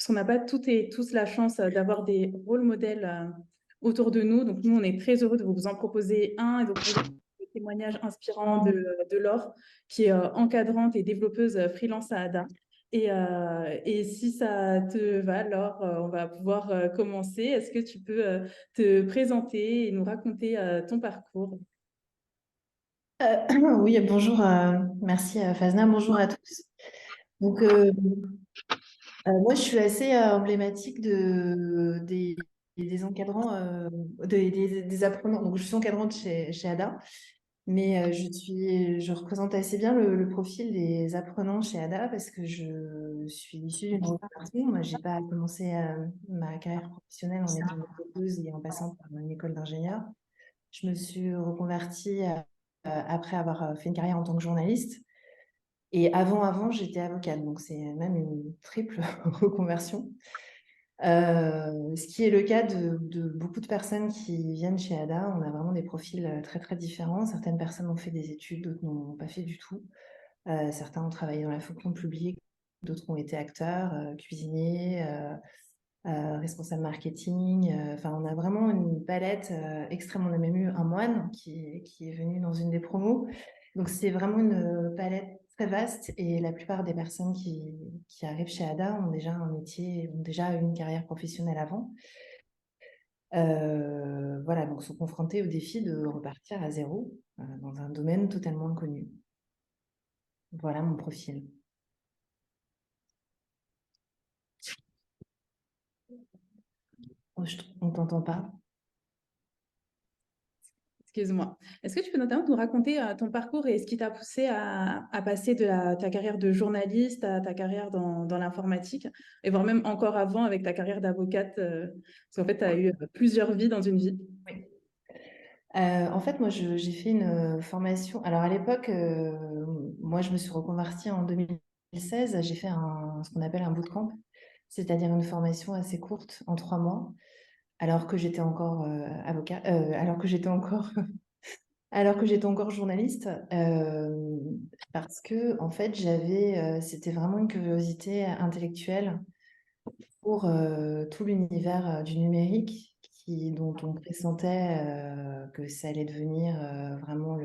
puisqu'on n'a pas toutes et tous la chance d'avoir des rôles modèles autour de nous. Donc, nous, on est très heureux de vous en proposer un et de vous proposer le témoignage inspirant de Laure, qui est encadrante et développeuse freelance à Ada. Et si ça te va, Laure, on va pouvoir commencer. Est-ce que tu peux te présenter et nous raconter ton parcours? Oui, bonjour, merci Fazna, bonjour à tous. Donc, moi, je suis assez emblématique des encadrants, des apprenants. Donc, je suis encadrante chez ADA, mais je représente assez bien le profil des apprenants chez ADA parce que je suis issue d'une reconversion. Moi, j'ai pas commencé ma carrière professionnelle en étant développeuse et en passant par une école d'ingénieur. Je me suis reconvertie après avoir fait une carrière en tant que journaliste. Et avant, j'étais avocate, donc c'est même une triple reconversion. Ce qui est le cas de beaucoup de personnes qui viennent chez ADA. On a vraiment des profils très, très différents. Certaines personnes ont fait des études, d'autres n'ont pas fait du tout. Certains ont travaillé dans la fonction publique, d'autres ont été acteurs, cuisiniers, responsable marketing. Enfin, on a vraiment une palette extrême. On a même eu un moine qui est venu dans une des promos. Donc, c'est vraiment une palette très vaste et la plupart des personnes qui arrivent chez ADA ont déjà un métier, ont déjà une carrière professionnelle avant. Voilà, donc sont confrontés au défi de repartir à zéro dans un domaine totalement inconnu. Voilà mon profil. Oh, on t'entend pas. Excuse-moi. Est-ce que tu peux notamment nous raconter ton parcours et ce qui t'a poussé à passer de ta carrière de journaliste à ta carrière dans l'informatique, et voire même encore avant avec ta carrière d'avocate, parce qu'en fait, tu as eu plusieurs vies dans une vie. Oui. En fait, moi, j'ai fait une formation. Alors, à l'époque, moi, je me suis reconvertie en 2016. J'ai fait ce qu'on appelle un bootcamp, c'est-à-dire une formation assez courte, en 3 mois, alors que j'étais encore avocat, alors que j'étais encore journaliste, parce que, en fait, c'était vraiment une curiosité intellectuelle pour tout l'univers du numérique dont on pressentait que ça allait devenir vraiment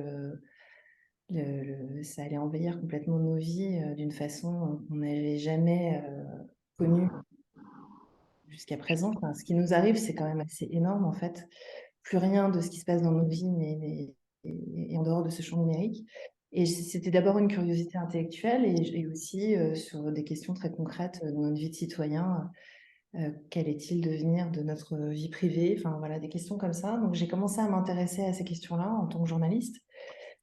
ça allait envahir complètement nos vies d'une façon qu'on n'avait jamais connue jusqu'à présent. Enfin, ce qui nous arrive, c'est quand même assez énorme en fait. Plus rien de ce qui se passe dans nos vies est en dehors de ce champ numérique. Et c'était d'abord une curiosité intellectuelle et aussi sur des questions très concrètes dans notre vie de citoyen. Quel est-il devenir de notre vie privée? Enfin, voilà, des questions comme ça. Donc, j'ai commencé à m'intéresser à ces questions-là en tant que journaliste.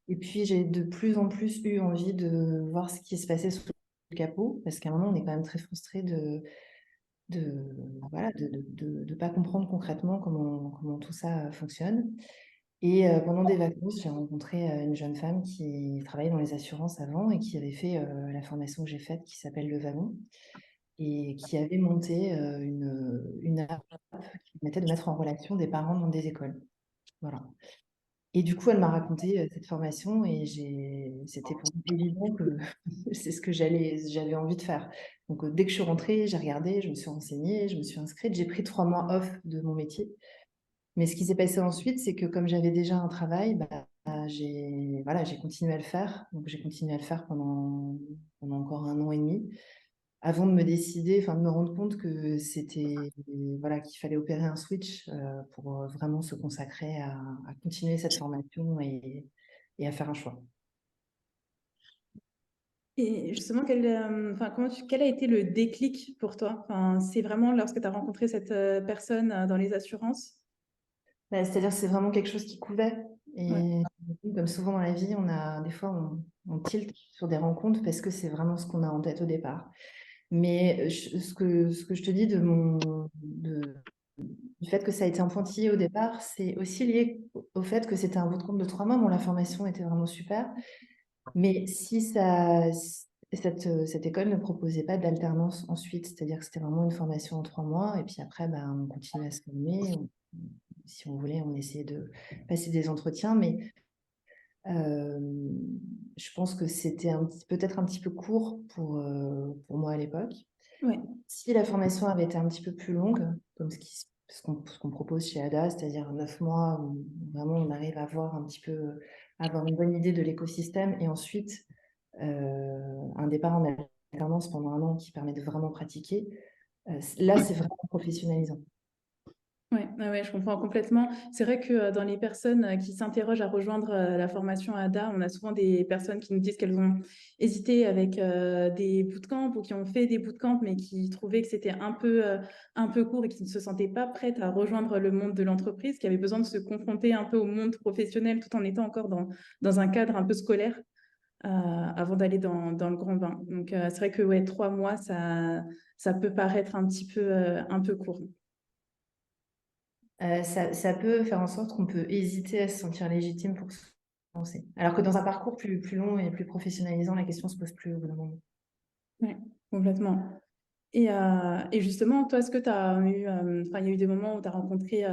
Et puis, j'ai de plus en plus eu envie de voir ce qui se passait sous le capot, parce qu'à un moment, on est quand même très frustré voilà, de pas comprendre concrètement comment tout ça fonctionne. Et pendant des vacances, j'ai rencontré une jeune femme qui travaillait dans les assurances avant et qui avait fait la formation que j'ai faite qui s'appelle Le Wagon et qui avait monté une app qui permettait de mettre en relation des parents dans des écoles. Voilà. Et du coup, elle m'a raconté cette formation et c'était pour moi évident que c'est ce que j'avais envie de faire. Donc, dès que je suis rentrée, j'ai regardé, je me suis renseignée, je me suis inscrite, j'ai pris 3 mois off de mon métier. Mais ce qui s'est passé ensuite, c'est que comme j'avais déjà un travail, j'ai continué à le faire. Donc, j'ai continué à le faire pendant encore 1 an et demi avant de me décider, enfin de me rendre compte que voilà, qu'il fallait opérer un switch pour vraiment se consacrer à continuer cette formation et à faire un choix. Et justement, quel a été le déclic pour toi? Enfin, c'est vraiment lorsque tu as rencontré cette personne dans les assurances? C'est-à-dire que c'est vraiment quelque chose qui couvait. Ouais. Et comme souvent dans la vie, des fois, on tilte sur des rencontres parce que c'est vraiment ce qu'on a en tête au départ. Mais ce que je te dis du fait que ça a été un pointillé au départ, c'est aussi lié au fait que c'était un bootcamp de 3 mois. Bon, la formation était vraiment super. Mais si cette école ne proposait pas d'alternance ensuite, c'est-à-dire que c'était vraiment une formation en 3 mois, et puis après, on continuait à se former. Si on voulait, on essayait de passer des entretiens, mais euh, je pense que c'était peut-être un petit peu court pour moi à l'époque. Ouais. Si la formation avait été un petit peu plus longue, comme ce qu'on propose chez ADA, c'est-à-dire 9 mois où vraiment on arrive à voir un petit peu, avoir une bonne idée de l'écosystème et ensuite un départ en alternance pendant 1 an qui permet de vraiment pratiquer, là c'est vraiment professionnalisant. Ouais, ouais, ouais, je comprends complètement. C'est vrai que dans les personnes qui s'interrogent à rejoindre la formation ADA, on a souvent des personnes qui nous disent qu'elles ont hésité avec des bootcamps ou qui ont fait des bootcamps, mais qui trouvaient que c'était un peu court et qui ne se sentaient pas prêtes à rejoindre le monde de l'entreprise, qui avaient besoin de se confronter un peu au monde professionnel tout en étant encore dans un cadre un peu scolaire avant d'aller dans le grand bain. Donc, c'est vrai que ouais, 3 mois, ça peut paraître un peu court. Ça peut faire en sorte qu'on peut hésiter à se sentir légitime pour se lancer. Alors que dans un parcours plus long et plus professionnalisant, la question se pose plus au bout d'un moment. Oui, complètement. Et justement, toi, est-ce que tu as eu, enfin, il y a eu des moments où tu as rencontré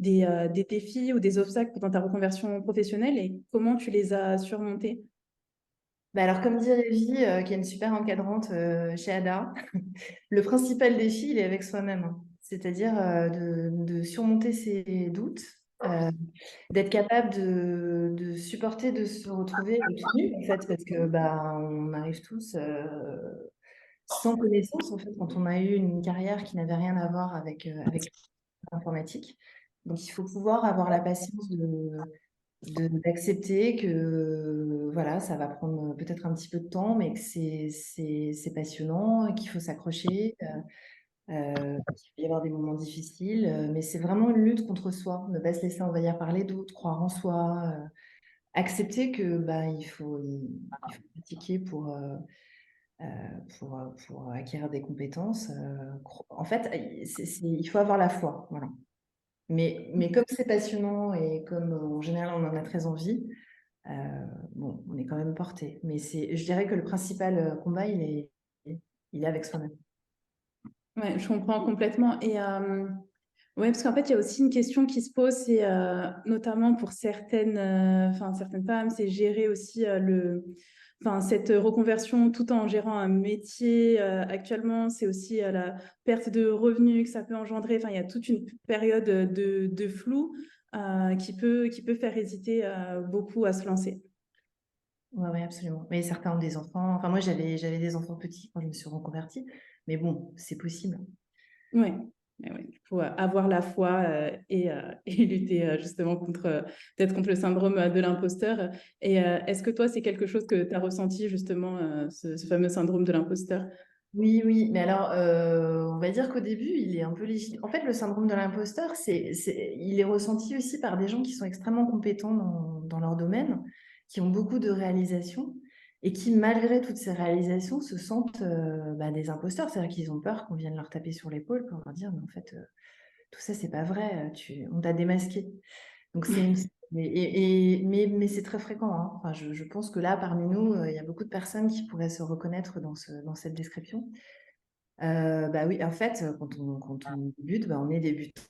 des défis ou des obstacles dans ta reconversion professionnelle et comment tu les as surmontés? Bah alors, comme dit Révi, qui est une super encadrante chez ADA, le principal défi, il est avec soi-même, hein. C'est-à-dire de surmonter ses doutes, d'être capable de supporter, de se retrouver tout nu, en fait, parce que bah, on arrive tous sans connaissance, en fait, quand on a eu une carrière qui n'avait rien à voir avec l'informatique. Donc, il faut pouvoir avoir la patience d'accepter que voilà, ça va prendre peut-être un petit peu de temps, mais que c'est passionnant, et qu'il faut s'accrocher, qu'il va y avoir des moments difficiles, mais c'est vraiment une lutte contre soi, ne pas se laisser envahir par les doutes, croire en soi, accepter que bah, il faut pratiquer euh, pour acquérir des compétences. En fait, il faut avoir la foi, voilà. Mais comme c'est passionnant et comme en général on en a très envie, bon, on est quand même porté. Mais je dirais que le principal combat, il est avec soi-même. Ouais, je comprends complètement. Ouais, parce qu'en fait, il y a aussi une question qui se pose, c'est notamment pour certaines femmes, c'est gérer aussi cette reconversion tout en gérant un métier actuellement. C'est aussi la perte de revenus que ça peut engendrer. Enfin, il y a toute une période de flou qui peut faire hésiter beaucoup à se lancer. Ouais, ouais, absolument. Mais certains ont des enfants. Enfin, moi, j'avais des enfants petits quand je me suis reconvertie. Mais bon, c'est possible. Ouais. Ouais. Il faut avoir la foi et lutter justement peut-être contre le syndrome de l'imposteur. Est-ce que toi, c'est quelque chose que tu as ressenti justement, ce fameux syndrome de l'imposteur? Oui, oui, mais alors, on va dire qu'au début, il est un peu légitime. En fait, le syndrome de l'imposteur, il est ressenti aussi par des gens qui sont extrêmement compétents dans leur domaine, qui ont beaucoup de réalisations et qui, malgré toutes ces réalisations, se sentent bah, des imposteurs. C'est-à-dire qu'ils ont peur qu'on vienne leur taper sur l'épaule pour leur dire, mais en fait, tout ça, c'est pas vrai, on t'a démasqué. Donc, mais c'est très fréquent, hein. Enfin, je pense que là, parmi nous, il y a beaucoup de personnes qui pourraient se reconnaître dans cette description. Bah oui, en fait, quand on débute, bah, on est débutant.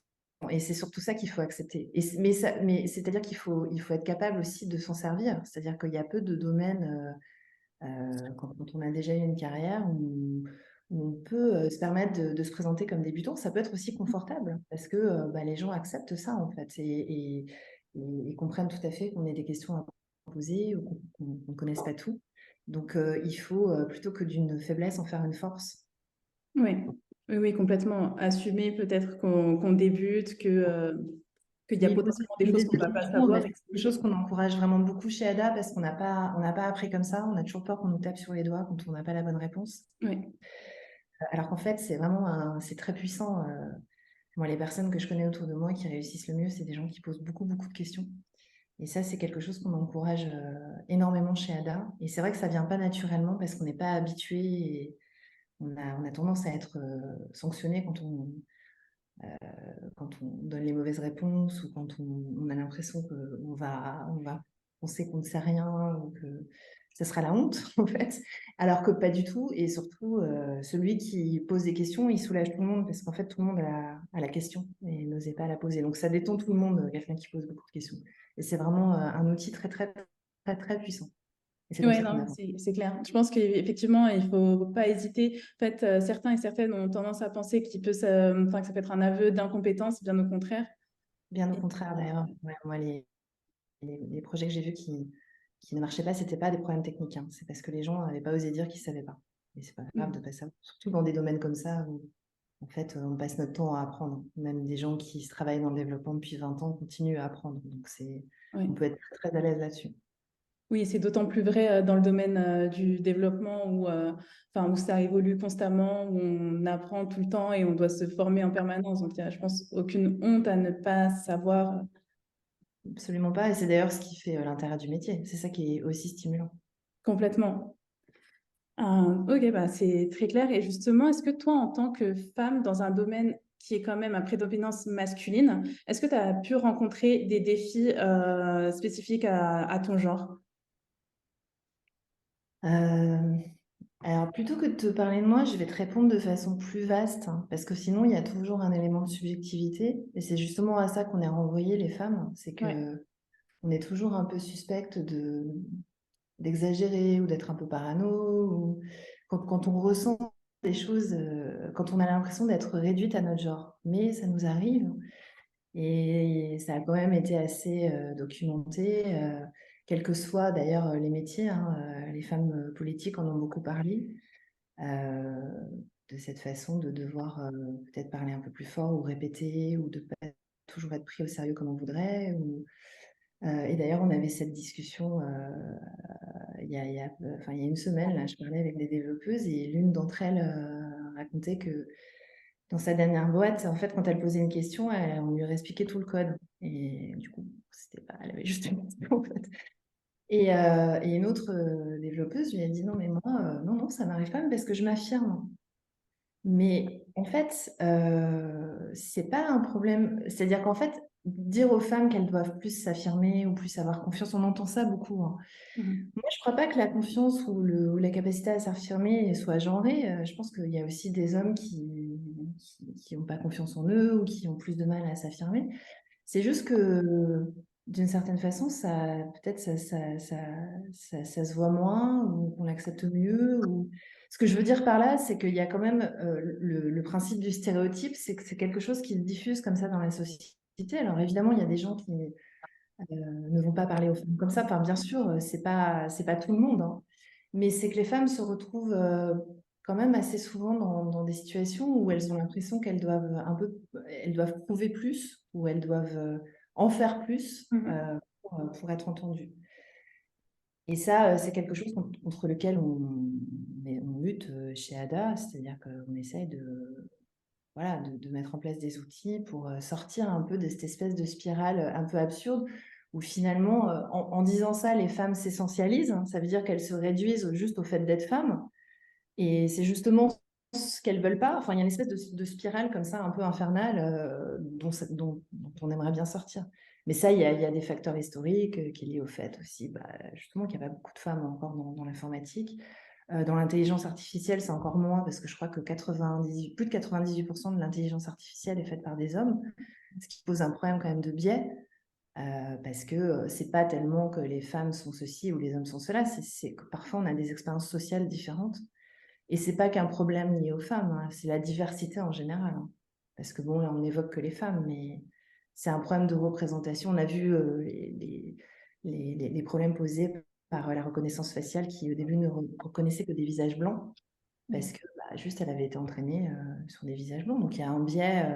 Et c'est surtout ça qu'il faut accepter. Mais c'est-à-dire qu'il faut être capable aussi de s'en servir. C'est-à-dire qu'il y a peu de domaines, quand on a déjà eu une carrière, où on peut se permettre de se présenter comme débutant. Ça peut être aussi confortable parce que bah, les gens acceptent ça, en fait, et comprennent tout à fait qu'on ait des questions à poser ou qu'on ne connaisse pas tout. Donc, il faut, plutôt que d'une faiblesse, en faire une force. Oui, oui, oui, complètement. Assumer peut-être qu'on débute, qu'il y a Oui, potentiellement des poser choses des qu'on ne va pas questions, bah, savoir. c'est quelque chose qu'on encourage vraiment beaucoup chez ADA parce qu'on n'a pas appris comme ça. On a toujours peur qu'on nous tape sur les doigts quand on n'a pas la bonne réponse. Oui, Alors qu'en fait, c'est très puissant. Moi, les personnes que je connais autour de moi qui réussissent le mieux, c'est des gens qui posent beaucoup, beaucoup de questions. Et ça, c'est quelque chose qu'on encourage énormément chez ADA. Et c'est vrai que ça vient pas naturellement parce qu'on n'est pas habitué et on a tendance à être sanctionné quand on donne les mauvaises réponses ou quand on a l'impression qu'on va penser qu'on ne sait rien ou que ce sera la honte, en fait, alors que pas du tout. Et surtout, celui qui pose des questions, il soulage tout le monde parce qu'en fait, tout le monde a la question et n'osait pas la poser. Donc, ça détend tout le monde, quelqu'un qui pose beaucoup de questions. Et c'est vraiment un outil très, très, très, très puissant. Et c'est comme Oui, ça qu'on non, avance. c'est clair. Je pense qu'effectivement, il ne faut pas hésiter. En fait, certains et certaines ont tendance à penser enfin, que ça peut être un aveu d'incompétence, bien au contraire. Bien au Et, contraire, d'ailleurs. Ouais, moi, les projets que j'ai vus qui ne marchaient pas, c'était pas des problèmes techniques, hein. C'est parce que les gens n'avaient pas osé dire qu'ils ne savaient pas. Et c'est pas grave de pas savoir. Surtout dans des domaines comme ça où, en fait, on passe notre temps à apprendre. Même des gens qui travaillent dans le développement depuis 20 ans continuent à apprendre. Donc, on oui. peut être très, très à l'aise là-dessus. Oui, c'est d'autant plus vrai dans le domaine du développement où ça évolue constamment, où on apprend tout le temps et on doit se former en permanence. Donc, il y a, je pense, aucune honte à ne pas savoir Absolument pas. Et c'est d'ailleurs ce qui fait l'intérêt du métier. C'est ça qui est aussi stimulant. complètement. Ok, bah, c'est très clair. Et justement, est-ce que toi, en tant que femme dans un domaine qui est quand même à prédominance masculine, est-ce que tu as pu rencontrer des défis spécifiques à ton genre? Euh, Alors, plutôt que de te parler de moi, je vais te répondre de façon plus vaste, hein, parce que sinon, il y a toujours un élément de subjectivité. Et c'est justement à ça qu'on est renvoyé, les femmes. C'est Ouais. que on est toujours un peu suspecte d'exagérer ou d'être un peu parano. Ou quand on ressent des choses, quand on a l'impression d'être réduite à notre genre. Mais ça nous arrive. Et ça a quand même été assez documenté, quels que soient d'ailleurs les métiers, hein. Les femmes politiques en ont beaucoup parlé, euh, de cette façon de devoir peut-être parler un peu plus fort ou répéter ou de pas toujours être pris au sérieux comme on voudrait. Et d'ailleurs, on avait cette discussion enfin, il y a une semaine, là, je parlais avec des développeuses et l'une d'entre elles racontait que dans sa dernière boîte, en fait, quand elle posait une question, on lui expliquait tout le code. Et du coup, c'était pas, elle avait juste une question, en fait. Et une autre développeuse lui a dit non, mais moi, non, non, ça m'arrive pas parce que je m'affirme. Mais en fait, c'est pas un problème. C'est-à-dire qu'en fait, dire aux femmes qu'elles doivent plus s'affirmer ou plus avoir confiance, on entend ça beaucoup, hein. Mhm. Moi, je crois pas que la confiance ou la capacité à s'affirmer soit genrée. Je pense qu'il y a aussi des hommes qui ont pas confiance en eux ou qui ont plus de mal à s'affirmer. C'est juste que d'une certaine façon, peut-être ça se voit moins ou qu'on l'accepte mieux. Ce que je veux dire par là, c'est qu'il y a quand même le principe du stéréotype, c'est que c'est quelque chose qui se diffuse comme ça dans la société. Alors évidemment, il y a des gens qui ne vont pas parler aux femmes comme ça. Enfin, bien sûr, c'est pas tout le monde, hein. Mais c'est que les femmes se retrouvent quand même assez souvent dans des situations où elles ont l'impression qu'elles doivent elles doivent prouver plus ou elles doivent en faire plus Mhm. pour être entendues. Et ça, c'est quelque chose contre lequel on lutte chez ADA, c'est-à-dire qu'on essaye voilà, de mettre en place des outils pour sortir un peu de cette espèce de spirale un peu absurde où finalement, en disant ça, les femmes s'essentialisent, hein. Ça veut dire qu'elles se réduisent juste au fait d'être femmes. Et c'est justement ce qu'elles veulent pas. Enfin, il y a une espèce de spirale comme ça, un peu infernale, dont on aimerait bien sortir. Mais ça, il y a des facteurs historiques qui est lié au fait aussi, bah, justement, qu'il n'y a pas beaucoup de femmes encore dans l'informatique. Dans l'intelligence artificielle, c'est encore moins parce que je crois que plus de 98% de l'intelligence artificielle est faite par des hommes, ce qui pose un problème quand même de biais, parce que c'est pas tellement que les femmes sont ceci ou les hommes sont cela, c'est que parfois on a des expériences sociales différentes. Et c'est pas qu'un problème lié aux femmes, hein, c'est la diversité en général, hein. Parce que bon, là, on n'évoque que les femmes, mais c'est un problème de représentation. On a vu les problèmes posés par la reconnaissance faciale qui, au début, ne reconnaissait que des visages blancs, parce que bah, juste, elle avait été entraînée sur des visages blancs. Donc, il y a un biais.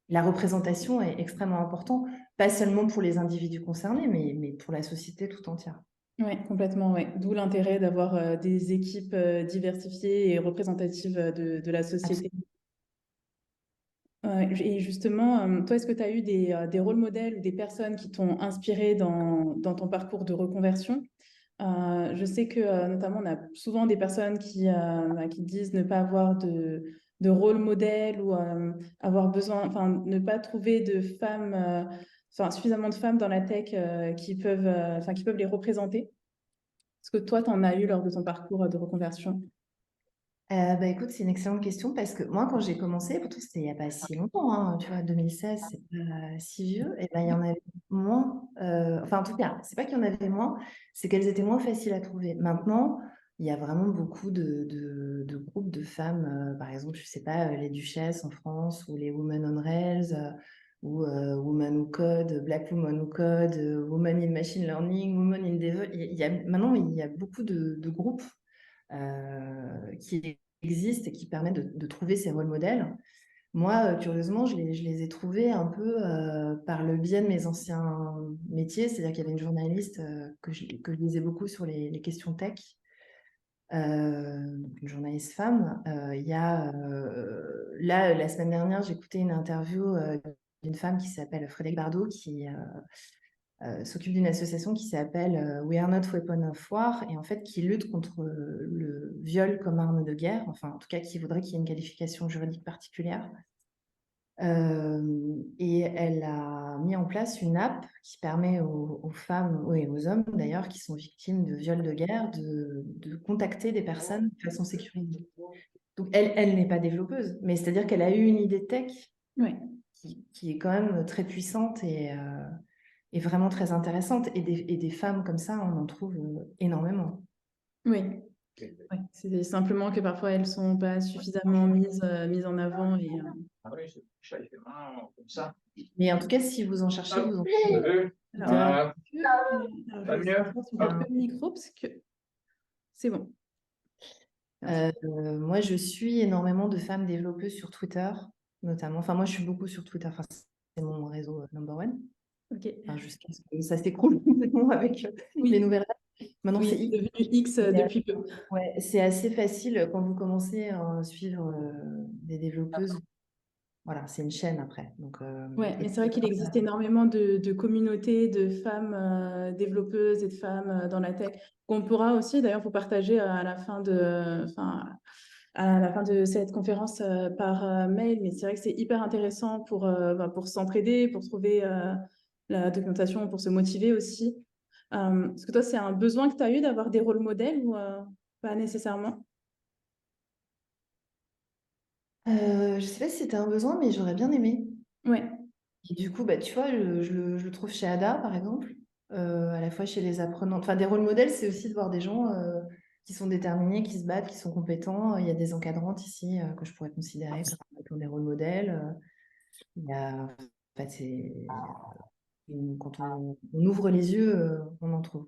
La représentation est extrêmement importante, pas seulement pour les individus concernés, mais pour la société tout entière. Oui, complètement, ouais. D'où l'intérêt d'avoir des équipes diversifiées et représentatives de la société. Absolument. Et justement, toi, est-ce que tu as eu des rôles modèles ou des personnes qui t'ont inspiré dans ton parcours de reconversion? Je sais que notamment, on a souvent des personnes qui disent ne pas avoir de rôle modèle ou avoir besoin, enfin, ne pas trouver de femmes, enfin, suffisamment de femmes dans la tech qui peuvent les représenter. Est-ce que toi, tu en as eu lors de ton parcours de reconversion? Bah, écoute, c'est une excellente question parce que moi, quand j'ai commencé, pourtant c'était il n'y a pas si longtemps, hein, tu vois, 2016, c'est pas si vieux, et ben, il y en avait. moins, enfin en tout cas, c'est pas qu'il y en avait moins, c'est qu'elles étaient moins faciles à trouver. Maintenant, il y a vraiment beaucoup de groupes de femmes, par exemple, je sais pas, les Duchesses en France, ou les Women on Rails, ou Women Who Code, Black Women Who Code, Women in Machine Learning, Women in Dev. Maintenant, il y a beaucoup de groupes qui existent et qui permettent de trouver ces rôles modèles. Moi, curieusement, je les ai trouvés un peu par le biais de mes anciens métiers, c'est-à-dire qu'il y avait une journaliste que je lisais beaucoup sur les questions tech, donc une journaliste femme. Là, la semaine dernière, j'ai écouté une interview d'une femme qui s'appelle Frédéric Bardot, qui s'occupe d'une association qui s'appelle We Are Not Weapon of War, et en fait qui lutte contre le viol comme arme de guerre, enfin en tout cas qui voudrait qu'il y ait une qualification juridique particulière. Et elle a mis en place une app qui permet aux femmes et aux hommes d'ailleurs qui sont victimes de viols de guerre de contacter des personnes de façon sécurisée. Donc elle n'est pas développeuse, mais c'est-à-dire qu'elle a eu une idée tech Ouais. qui est quand même très puissante et vraiment très intéressante. Et des femmes comme ça, on en trouve énormément. Oui. Ouais. C'est simplement que parfois elles sont pas suffisamment mises en avant et Mais en tout cas, si vous en cherchez, vous en alors, alors, je vais voir si on coupe le micro parce que c'est bon. Moi, je suis énormément de femmes développeuses sur Twitter, notamment. Enfin, moi, je suis beaucoup sur Twitter. Enfin, c'est mon réseau number one. Ok. Enfin, jusqu'à ce que ça s'écroule complètement avec les nouvelles règles. Maintenant, Oui, c'est c'est X. devenu X depuis peu. Ouais, c'est assez facile quand vous commencez à suivre des développeuses. Voilà, c'est une chaîne après. Donc, Ouais, mais c'est vrai qu'il existe énormément de communautés de femmes développeuses et de femmes dans la tech qu'on pourra aussi d'ailleurs vous partager à la fin à la fin de cette conférence par mail. Mais c'est vrai que c'est hyper intéressant pour s'entraider, pour trouver la documentation, pour se motiver aussi. Est-ce que toi, c'est un besoin que tu as eu d'avoir des rôles modèles ou pas nécessairement? je sais pas si c'était un besoin, mais j'aurais bien aimé. Ouais, Et du coup, bah, tu vois, je le trouve chez Ada, par exemple, à la fois chez les apprenants. Enfin, des rôles modèles, c'est aussi de voir des gens qui sont déterminés, qui se battent, qui sont compétents. Il y a des encadrantes ici que je pourrais considérer comme des rôles modèles. Il y a, en fait, quand on ouvre les yeux, on en trouve.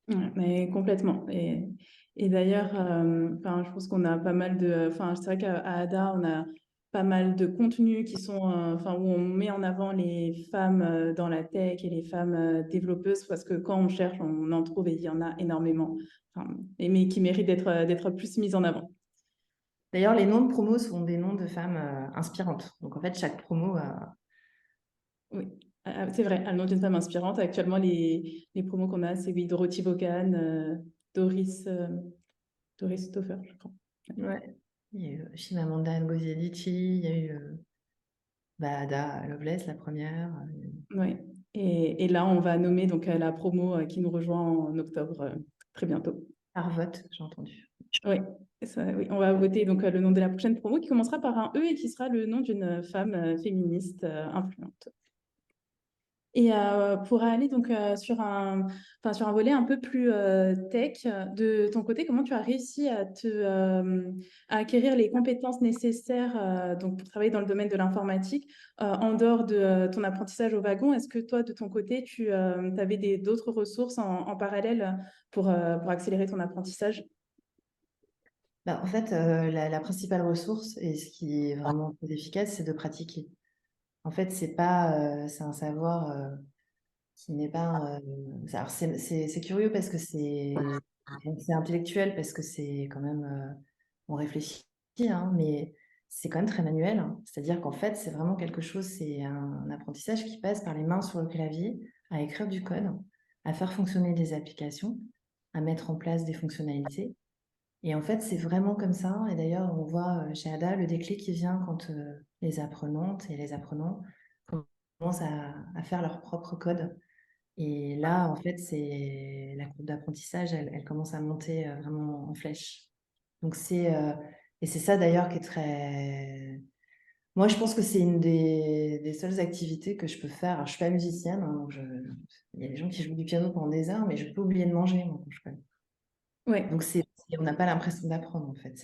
ouais, mais complètement. Et d'ailleurs, enfin, je pense qu'on a pas mal de. Enfin, c'est vrai qu'à Ada, on a pas mal de contenus qui sont, enfin, où on met en avant les femmes dans la tech et les femmes développeuses, parce que quand on cherche, on en trouve et il y en a énormément. Enfin, mais qui méritent d'être plus mises en avant. D'ailleurs, les noms de promos sont des noms de femmes inspirantes. Donc, en fait, chaque promo a... Oui, c'est vrai. À le nom d'une femme inspirante. Actuellement, les promos qu'on a, c'est oui, Dorothy Vaughan, Doris Stoffer, je crois. Ouais. Il y a eu Chimamanda Ngozi Adichie, il y a eu Ada Lovelace, la première. Oui. Et là, on va nommer donc la promo qui nous rejoint en octobre, très bientôt. Par vote, j'ai entendu. Oui, oui, on va voter donc le nom de la prochaine promo qui commencera par un E et qui sera le nom d'une femme féministe influente. Et pour aller donc sur un volet un peu plus tech, de ton côté, comment tu as réussi à acquérir les compétences nécessaires donc pour travailler dans le domaine de l'informatique en dehors de ton apprentissage au wagon? Est-ce que toi, de ton côté, tu avais d'autres ressources en parallèle pour accélérer ton apprentissage? Bah, en fait, la principale ressource, et ce qui est vraiment très efficace, c'est de pratiquer. En fait, c'est un savoir qui n'est pas. Alors, c'est curieux parce que c'est intellectuel, parce que c'est quand même. On réfléchit, hein, mais c'est quand même très manuel, hein. C'est-à-dire qu'en fait, c'est vraiment quelque chose, c'est un apprentissage qui passe par les mains sur le clavier, à écrire du code, à faire fonctionner des applications, à mettre en place des fonctionnalités. Et en fait, c'est vraiment comme ça. Et d'ailleurs, on voit chez Ada le déclic qui vient quand les apprenantes et les apprenants commencent à faire leur propre code. Et là, en fait, c'est la courbe d'apprentissage, elle commence à monter vraiment en flèche. Donc et c'est ça d'ailleurs qui est très Moi, je pense que c'est une des seules activités que je peux faire. Alors, je suis pas musicienne, hein, donc il y a des gens qui jouent du piano pendant des heures, mais je peux oublier de manger, moi, quand je peux. Ouais. Donc, on n'a pas l'impression d'apprendre, en fait.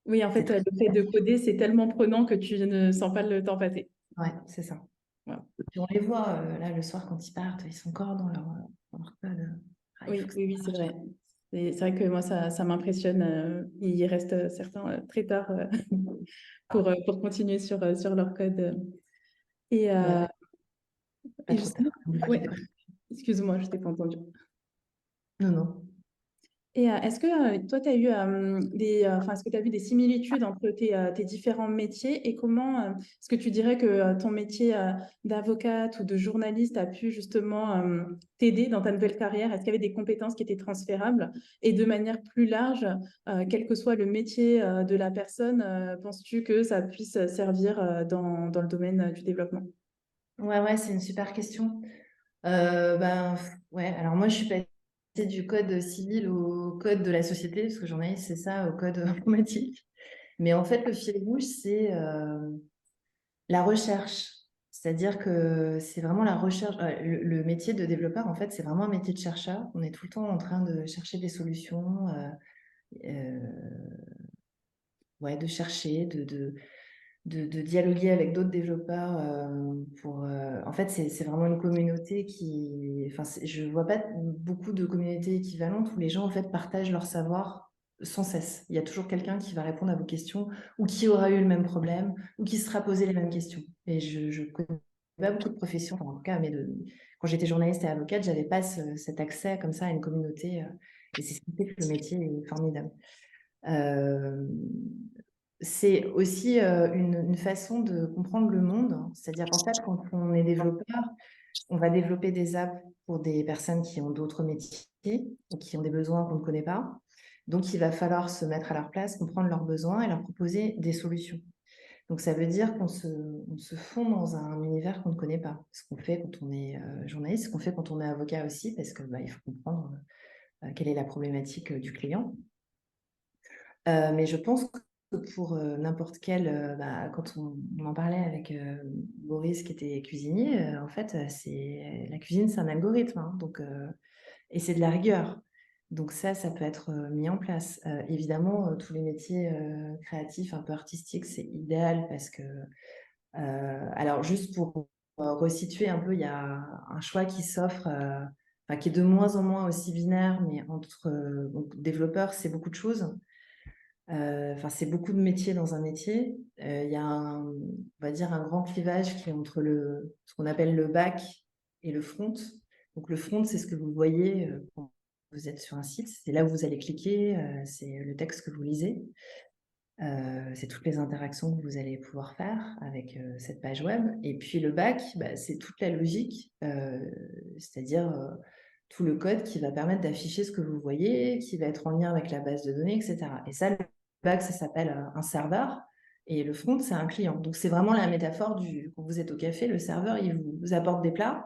Oui, en C'est fait, très... le fait de coder, c'est tellement prenant que tu ne sens pas le temps passer. Ouais, c'est ça. Voilà. Puis on les voit, là, le soir, quand ils partent, ils sont encore dans leur code. Ah, il faut Oui, que ça oui, oui, c'est marche. vrai. C'est vrai que moi, ça m'impressionne. Il reste certains très tard pour continuer sur leur code. Et, Ouais, euh, pas et trop justement, tard. Ne vous ouais, inquiétez pas. excuse-moi, je t'ai pas entendu. Non, non. Et est-ce que toi, tu as eu enfin, est-ce que tu as vu des similitudes entre tes différents métiers et comment est-ce que tu dirais que ton métier d'avocate ou de journaliste a pu justement t'aider dans ta nouvelle carrière? Est-ce qu'il y avait des compétences qui étaient transférables? Et de manière plus large, quel que soit le métier de la personne, penses-tu que ça puisse servir dans le domaine du développement? Ouais, c'est une super question. Ouais, alors moi, je suis passée du code civil au code de la société, parce que journaliste, c'est ça, au code informatique. Mais en fait, le fil rouge, c'est la recherche. C'est-à-dire que c'est vraiment la recherche. Le métier de développeur, en fait, c'est vraiment un métier de chercheur. On est tout le temps en train de chercher des solutions, euh, ouais, de chercher, de dialoguer avec d'autres développeurs en fait, c'est vraiment une communauté qui... Enfin, je ne vois pas beaucoup de communautés équivalentes où les gens, en fait, partagent leur savoir sans cesse. Il y a toujours quelqu'un qui va répondre à vos questions ou qui aura eu le même problème ou qui se sera posé les mêmes questions. Et je connais pas beaucoup de professions, enfin, en tout cas, quand j'étais journaliste et avocate, j'avais pas cet accès comme ça à une communauté. Et c'est ce qui fait que le métier est formidable. Euh, c'est aussi une façon de comprendre le monde. C'est-à-dire qu'en fait, quand on est développeur, on va développer des apps pour des personnes qui ont d'autres métiers ou qui ont des besoins qu'on ne connaît pas. Donc, il va falloir se mettre à leur place, comprendre leurs besoins et leur proposer des solutions. Donc, ça veut dire on se fond dans un univers qu'on ne connaît pas. Ce qu'on fait quand on est journaliste, ce qu'on fait quand on est avocat aussi, parce que il faut comprendre quelle est la problématique du client. Mais je pense que pour n'importe quel, quand on en parlait avec Boris qui était cuisinier, en fait, la cuisine, c'est un algorithme, hein, donc, et c'est de la rigueur. Donc ça peut être mis en place. Évidemment, tous les métiers créatifs, un peu artistiques, c'est idéal parce que, alors juste pour resituer un peu, il y a un choix qui s'offre, enfin, qui est de moins en moins aussi binaire, mais entre donc, développeurs, c'est beaucoup de choses. Enfin, c'est beaucoup de métiers dans un métier. Il y a on va dire un grand clivage qui est entre ce qu'on appelle le back et le front. Donc le front, c'est ce que vous voyez quand vous êtes sur un site. C'est là où vous allez cliquer, c'est le texte que vous lisez. C'est toutes les interactions que vous allez pouvoir faire avec cette page web. Et puis le back, c'est toute la logique, c'est-à-dire tout le code qui va permettre d'afficher ce que vous voyez, qui va être en lien avec la base de données, etc. Et ça, le back, ça s'appelle un serveur. Et le front, c'est un client. Donc c'est vraiment la métaphore quand vous êtes au café, le serveur, il vous apporte des plats,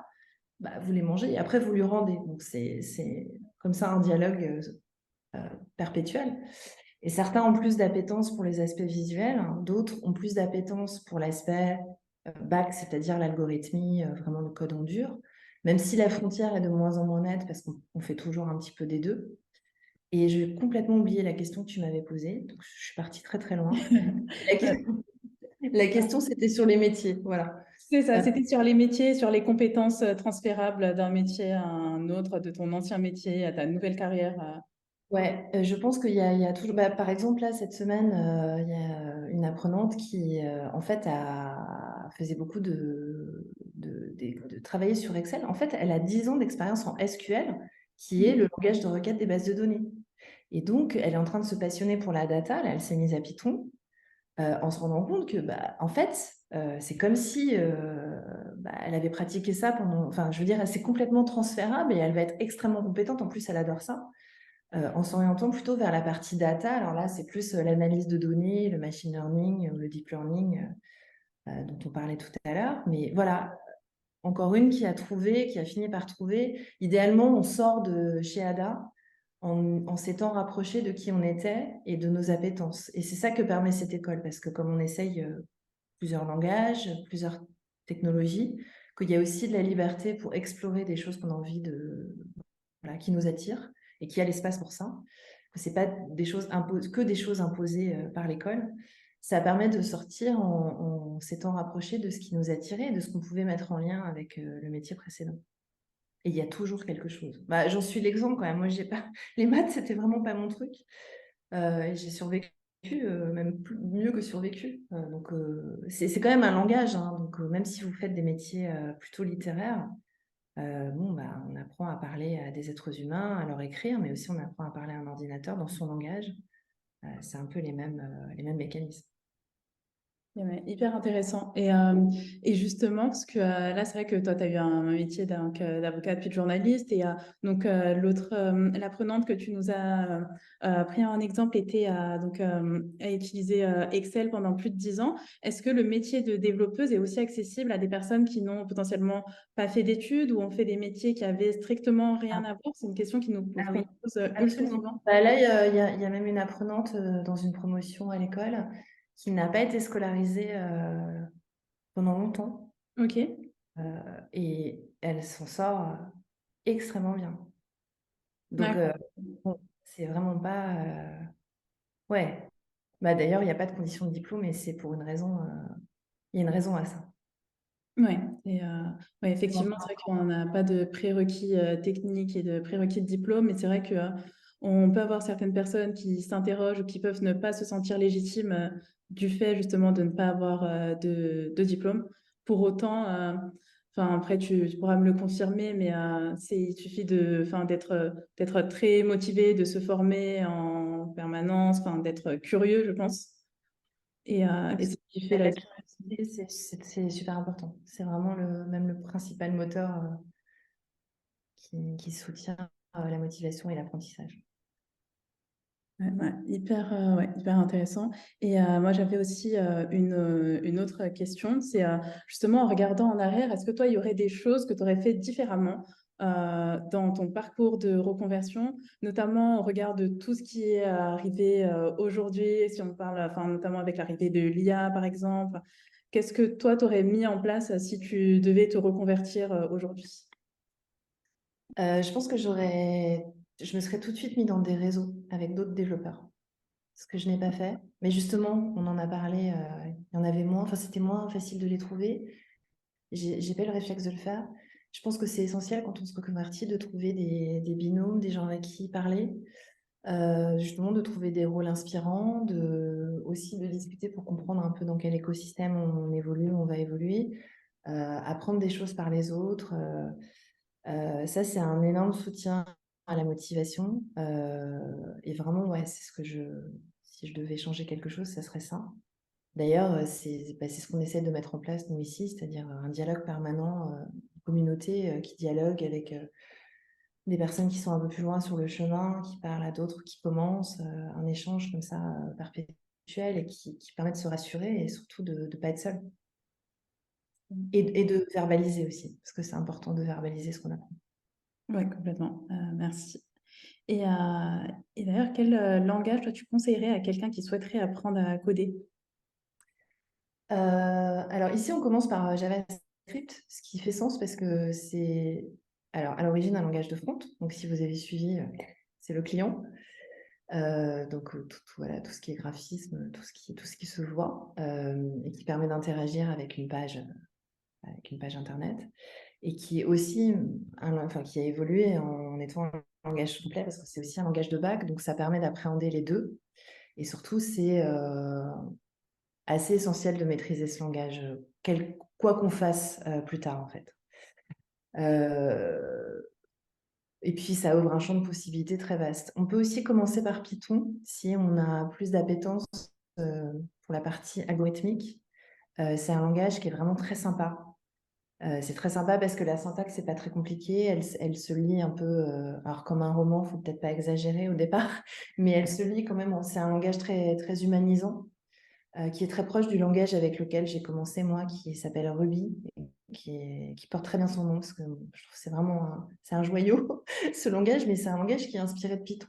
vous les mangez et après vous lui rendez. Donc c'est comme ça un dialogue perpétuel. Et certains ont plus d'appétence pour les aspects visuels, hein. D'autres ont plus d'appétence pour l'aspect back, c'est-à-dire l'algorithmie, vraiment le code en dur, même si la frontière est de moins en moins nette parce qu'on fait toujours un petit peu des deux. Et j'ai complètement oublié la question que tu m'avais posée, donc je suis partie très très loin. La, la question, c'était sur les métiers, voilà. C'est ça, Euh, c'était sur les métiers, sur les compétences transférables d'un métier à un autre, de ton ancien métier à ta nouvelle carrière. Ouais, je pense qu'il y a toujours. Par exemple, là, cette semaine, il y a une apprenante qui, en fait, faisait beaucoup de travailler sur Excel. En fait, elle a 10 ans d'expérience en SQL, qui est le langage de requête des bases de données. Et donc, elle est en train de se passionner pour la data. Là, elle s'est mise à Python, en se rendant compte que, en fait, c'est comme si elle avait pratiqué ça pendant. Enfin, je veux dire, c'est complètement transférable et elle va être extrêmement compétente. En plus, elle adore ça en s'orientant plutôt vers la partie data. Alors là, c'est plus l'analyse de données, le machine learning, le deep learning dont on parlait tout à l'heure. Mais voilà, encore une qui a fini par trouver. Idéalement, on sort de chez Ada en s'étant rapproché de qui on était et de nos appétences. Et c'est ça que permet cette école, parce que comme on essaye plusieurs langages, plusieurs technologies, qu'il y a aussi de la liberté pour explorer des choses qu'on a envie voilà, qui nous attirent et qu'il y a l'espace pour ça, que c'est pas que des choses imposées par l'école. Ça permet de sortir en s'étant rapproché de ce qui nous attirait, de ce qu'on pouvait mettre en lien avec le métier précédent. Et il y a toujours quelque chose. Bah, j'en suis l'exemple quand même. Moi, j'ai pas les maths, c'était vraiment pas mon truc. Et j'ai survécu, mieux que survécu. Donc, c'est quand même un langage, hein. Donc, même si vous faites des métiers plutôt littéraires, bon, bah, on apprend à parler à des êtres humains, à leur écrire, mais aussi on apprend à parler à un ordinateur dans son langage. C'est un peu les mêmes mécanismes. Ouais, hyper intéressant. Et justement, parce que là, c'est vrai que toi, tu as eu un métier d'avocat puis de journaliste. Et l'apprenante que tu nous as pris en exemple a utilisé Excel pendant plus de 10 ans. Est-ce que le métier de développeuse est aussi accessible à des personnes qui n'ont potentiellement pas fait d'études ou ont fait des métiers qui avaient strictement rien à voir? C'est une question Ah qu'on oui, nous pose ultra absolument. souvent. Bah, là, il y a même une apprenante dans une promotion à l'école qui n'a pas été scolarisée pendant longtemps Ok, et elle s'en sort extrêmement bien. Donc, d'accord. bon, c'est vraiment pas. Ouais. Bah, d'ailleurs, il n'y a pas de condition de diplôme et c'est pour une raison. Il y a une raison à ça. Ouais, ouais, effectivement, c'est vrai qu'on n'a pas de prérequis techniques et de prérequis de diplôme, mais c'est vrai que on peut avoir certaines personnes qui s'interrogent ou qui peuvent ne pas se sentir légitimes du fait justement de ne pas avoir de diplôme. Pour autant, enfin après tu pourras me le confirmer, mais il suffit d'être très motivé, de se former en permanence, enfin d'être curieux, je pense. Et c'est ce qui fait la La différence. curiosité, c'est super important. C'est vraiment même le principal moteur qui soutient la motivation et l'apprentissage. Ouais, hyper intéressant. Et moi, j'avais aussi une autre question. C'est justement en regardant en arrière, est-ce que toi, il y aurait des choses que tu aurais fait différemment dans ton parcours de reconversion, notamment au regard de tout ce qui est arrivé aujourd'hui, si on parle, enfin, notamment avec l'arrivée de l'IA, par exemple. Qu'est-ce que toi, tu aurais mis en place si tu devais te reconvertir aujourd'hui? Je pense que je me serais tout de suite mis dans des réseaux avec d'autres développeurs, ce que je n'ai pas fait. Mais justement, on en a parlé, il y en avait moins, enfin, c'était moins facile de les trouver. J'ai pas eu le réflexe de le faire. Je pense que c'est essentiel quand on se reconvertit de trouver des binômes, des gens avec qui parler, justement de trouver des rôles inspirants, aussi de discuter pour comprendre un peu dans quel écosystème on évolue, on va évoluer, apprendre des choses par les autres. Ça, c'est un énorme soutien à la motivation. Et vraiment, ouais, si je devais changer quelque chose, ça serait ça. D'ailleurs, c'est ce qu'on essaie de mettre en place, nous, ici, c'est-à-dire un dialogue permanent, une communauté qui dialogue avec des personnes qui sont un peu plus loin sur le chemin, qui parlent à d'autres qui commencent, un échange comme ça perpétuel et qui permet de se rassurer et surtout de ne pas être seul. Et de verbaliser aussi, parce que c'est important de verbaliser ce qu'on apprend. Oui, complètement. Merci. Et, euh, et d'ailleurs, quel langage toi, tu conseillerais à quelqu'un qui souhaiterait apprendre à coder? Alors ici, on commence par JavaScript, ce qui fait sens parce que c'est alors à l'origine un langage de front. Donc si vous avez suivi, c'est le client. Donc voilà, tout ce qui est graphisme, tout ce qui se voit et qui permet d'interagir avec une page internet et qui est aussi qui a évolué en étant un langage complet parce que c'est aussi un langage de bac, donc ça permet d'appréhender les deux. Et surtout, c'est assez essentiel de maîtriser ce langage, quoi qu'on fasse plus tard en fait. Euh, et puis, ça ouvre un champ de possibilités très vaste. On peut aussi commencer par Python si on a plus d'appétence pour la partie algorithmique. C'est un langage qui est vraiment très sympa. C'est très sympa parce que la syntaxe, c'est pas très compliqué. Elle se lit un peu, alors comme un roman, faut peut-être pas exagérer au départ, mais elle se lit quand même. C'est un langage très, très humanisant, qui est très proche du langage avec lequel j'ai commencé moi, qui s'appelle Ruby, qui porte très bien son nom parce que je trouve que c'est un joyau ce langage, mais c'est un langage qui est inspiré de Python.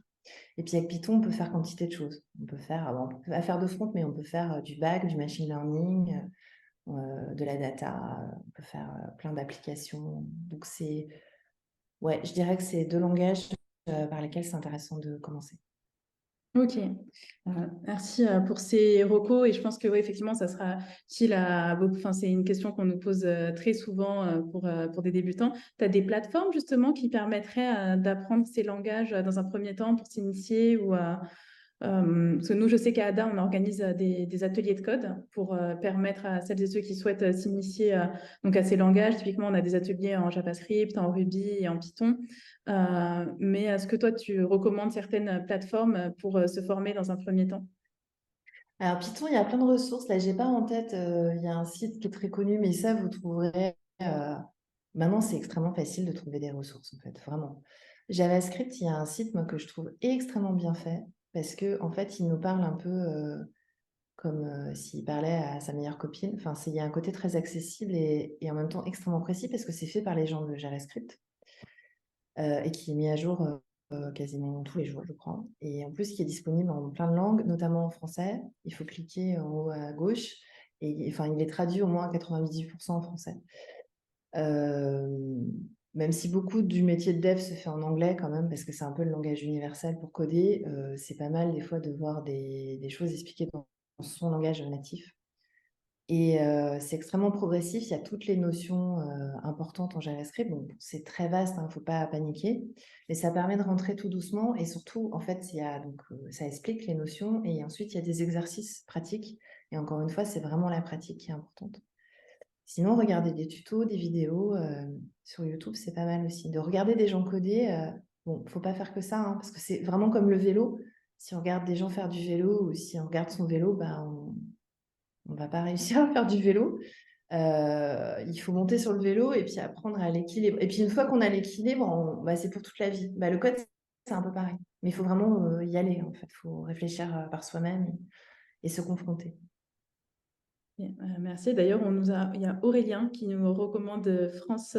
Et puis avec Python, on peut faire quantité de choses. On peut faire de front, mais on peut faire du back, du machine learning. de la data, on peut faire plein d'applications. Donc ouais, je dirais que c'est 2 langages par lesquels c'est intéressant de commencer. Ok. Merci pour ces recos et je pense que ouais, effectivement, ça sera utile à beaucoup. Enfin, c'est une question qu'on nous pose très souvent pour des débutants. Tu as des plateformes justement qui permettraient d'apprendre ces langages dans un premier temps pour s'initier ou parce que nous, je sais qu'à ADA, on organise des ateliers de code pour permettre à celles et ceux qui souhaitent s'initier donc à ces langages. Typiquement, on a des ateliers en JavaScript, en Ruby et en Python. Mais est-ce que toi, tu recommandes certaines plateformes pour se former dans un premier temps? Alors Python, il y a plein de ressources. Là, j'ai pas en tête. Il y a un site qui est très connu, mais ça, vous trouverez. Maintenant, c'est extrêmement facile de trouver des ressources, en fait, vraiment. JavaScript, il y a un site, moi, que je trouve extrêmement bien fait parce que, en fait, il nous parle un peu comme s'il parlait à sa meilleure copine. Enfin, il y a un côté très accessible et en même temps extrêmement précis parce que c'est fait par les gens de JavaScript et qui est mis à jour quasiment tous les jours, je crois. Et en plus, qui est disponible en plein de langues, notamment en français. Il faut cliquer en haut à gauche. Et enfin, il est traduit au moins à 98% en français. Euh, Même si beaucoup du métier de dev se fait en anglais quand même, parce que c'est un peu le langage universel pour coder, c'est pas mal des fois de voir des choses expliquées dans son langage natif. Et c'est extrêmement progressif, il y a toutes les notions importantes en JavaScript, donc c'est très vaste, il ne faut pas paniquer, mais ça permet de rentrer tout doucement et surtout, en fait, ça explique les notions et ensuite il y a des exercices pratiques et encore une fois, c'est vraiment la pratique qui est importante. Sinon, regarder des tutos, des vidéos sur YouTube, c'est pas mal aussi. De regarder des gens coder, bon, faut pas faire que ça, hein, parce que c'est vraiment comme le vélo. Si on regarde des gens faire du vélo ou si on regarde son vélo, bah, on va pas réussir à faire du vélo. Il faut monter sur le vélo et puis apprendre à l'équilibre. Et puis une fois qu'on a l'équilibre, bah, c'est pour toute la vie. Bah, le code, c'est un peu pareil. Mais il faut vraiment y aller, en fait. Il faut réfléchir par soi-même et se confronter. Merci. D'ailleurs, il y a Aurélien qui nous recommande France,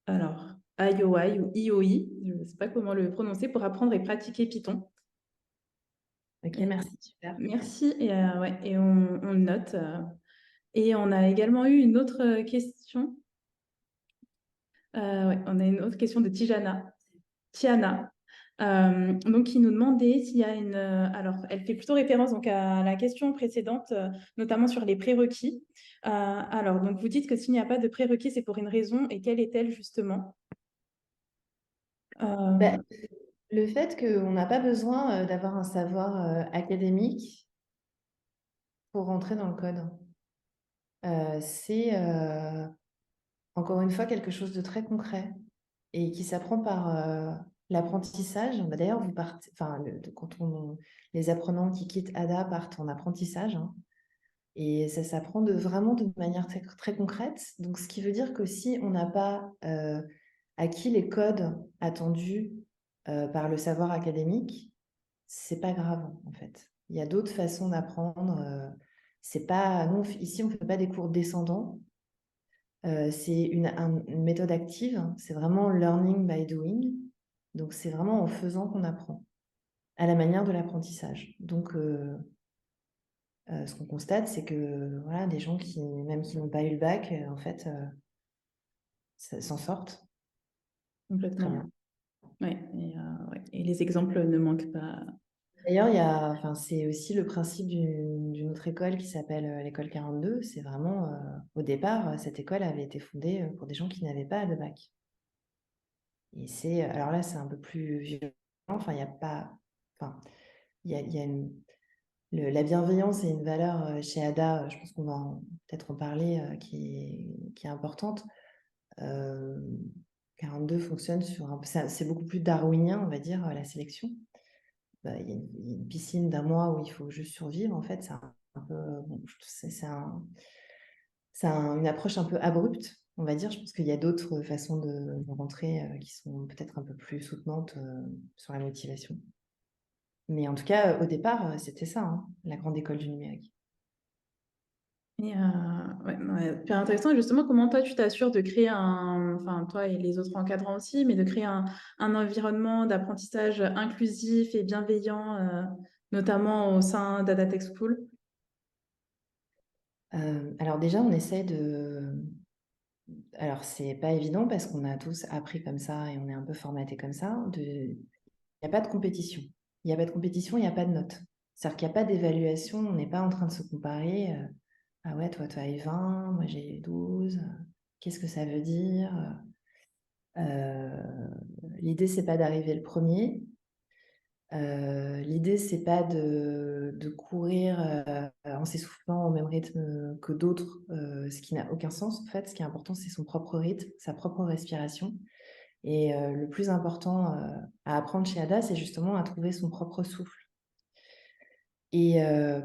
alors IOI ou IOI, je ne sais pas comment le prononcer, pour apprendre et pratiquer Python. Ok, Et- merci, super. Merci. Et, ouais, et on le note. Et on a également eu une autre question. Ouais, on a une autre question de Tiana, donc qui nous demandait s'il y a une. Alors, elle fait plutôt référence donc à la question précédente, notamment sur les prérequis. Alors, donc vous dites que s'il n'y a pas de prérequis, c'est pour une raison. Et quelle est-elle justement? Bah, Euh, le fait qu'on n'a pas besoin d'avoir un savoir académique pour rentrer dans le code, c'est encore une fois quelque chose de très concret et qui s'apprend par l'apprentissage. Bah, d'ailleurs, vous partez, enfin, les apprenants qui quittent ADA partent en apprentissage, hein, et ça s'apprend vraiment de manière très, très concrète. Donc, ce qui veut dire que si on n'a pas acquis les codes attendus par le savoir académique, c'est pas grave en fait. Il y a d'autres façons d'apprendre. C'est pas, nous, ici, on fait pas des cours descendants. C'est une méthode active, hein. C'est vraiment learning by doing. Donc, c'est vraiment en faisant qu'on apprend, à la manière de l'apprentissage. Donc, ce qu'on constate, c'est que voilà, des gens qui, même qui n'ont pas eu le bac, en fait, s'en sortent très bien. Complètement. Ouais, ouais. Et les exemples ne manquent pas. D'ailleurs, enfin, c'est aussi le principe d'une autre école qui s'appelle l'école 42. C'est vraiment, au départ, cette école avait été fondée pour des gens qui n'avaient pas de bac. Et alors là, c'est un peu plus violent. Enfin, il n'y a pas, enfin, il y a la bienveillance est une valeur chez Ada, je pense qu'on va peut-être en parler, qui est importante. Euh, 42 fonctionne sur c'est beaucoup plus darwinien, on va dire, la sélection. Bah, il y a une piscine d'un mois où il faut juste survivre, en fait, c'est un peu, bon, une approche un peu abrupte, on va dire. Je pense qu'il y a d'autres façons de rentrer qui sont peut-être un peu plus soutenantes sur la motivation. Mais en tout cas, au départ, c'était ça, hein, la grande école du numérique. Et ouais, ouais, super intéressant. Et justement, comment toi, tu t'assures de créer enfin toi et les autres encadrants aussi, mais de créer un environnement d'apprentissage inclusif et bienveillant, notamment au sein d'AdaTech School? Alors déjà, on essaie de... Alors, c'est pas évident parce qu'on a tous appris comme ça et on est un peu formaté comme ça. Il n'y a pas de compétition. Il n'y a pas de compétition, il n'y a pas de notes. C'est-à-dire qu'il n'y a pas d'évaluation, on n'est pas en train de se comparer. Ah ouais, toi, tu as eu 20, moi j'ai eu 12. Qu'est-ce que ça veut dire? L'idée, c'est pas d'arriver le premier. L'idée, c'est pas de courir en s'essoufflant au même rythme que d'autres, ce qui n'a aucun sens. En fait, ce qui est important, c'est son propre rythme, sa propre respiration. Et le plus important à apprendre chez Ada, c'est justement à trouver son propre souffle. Et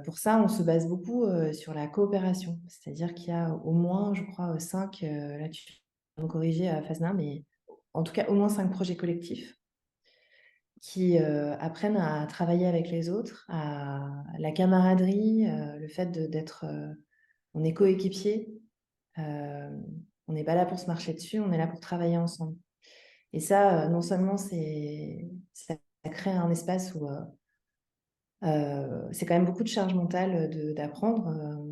pour ça, on se base beaucoup sur la coopération. C'est-à-dire qu'il y a au moins, je crois, 5, là tu vas me corriger à Fasna, mais en tout cas, au moins 5 projets collectifs qui apprennent à travailler avec les autres, à la camaraderie, le fait d'être... on est coéquipiers, on n'est pas là pour se marcher dessus, on est là pour travailler ensemble. Et ça, non seulement ça crée un espace où c'est quand même beaucoup de charge mentale d'apprendre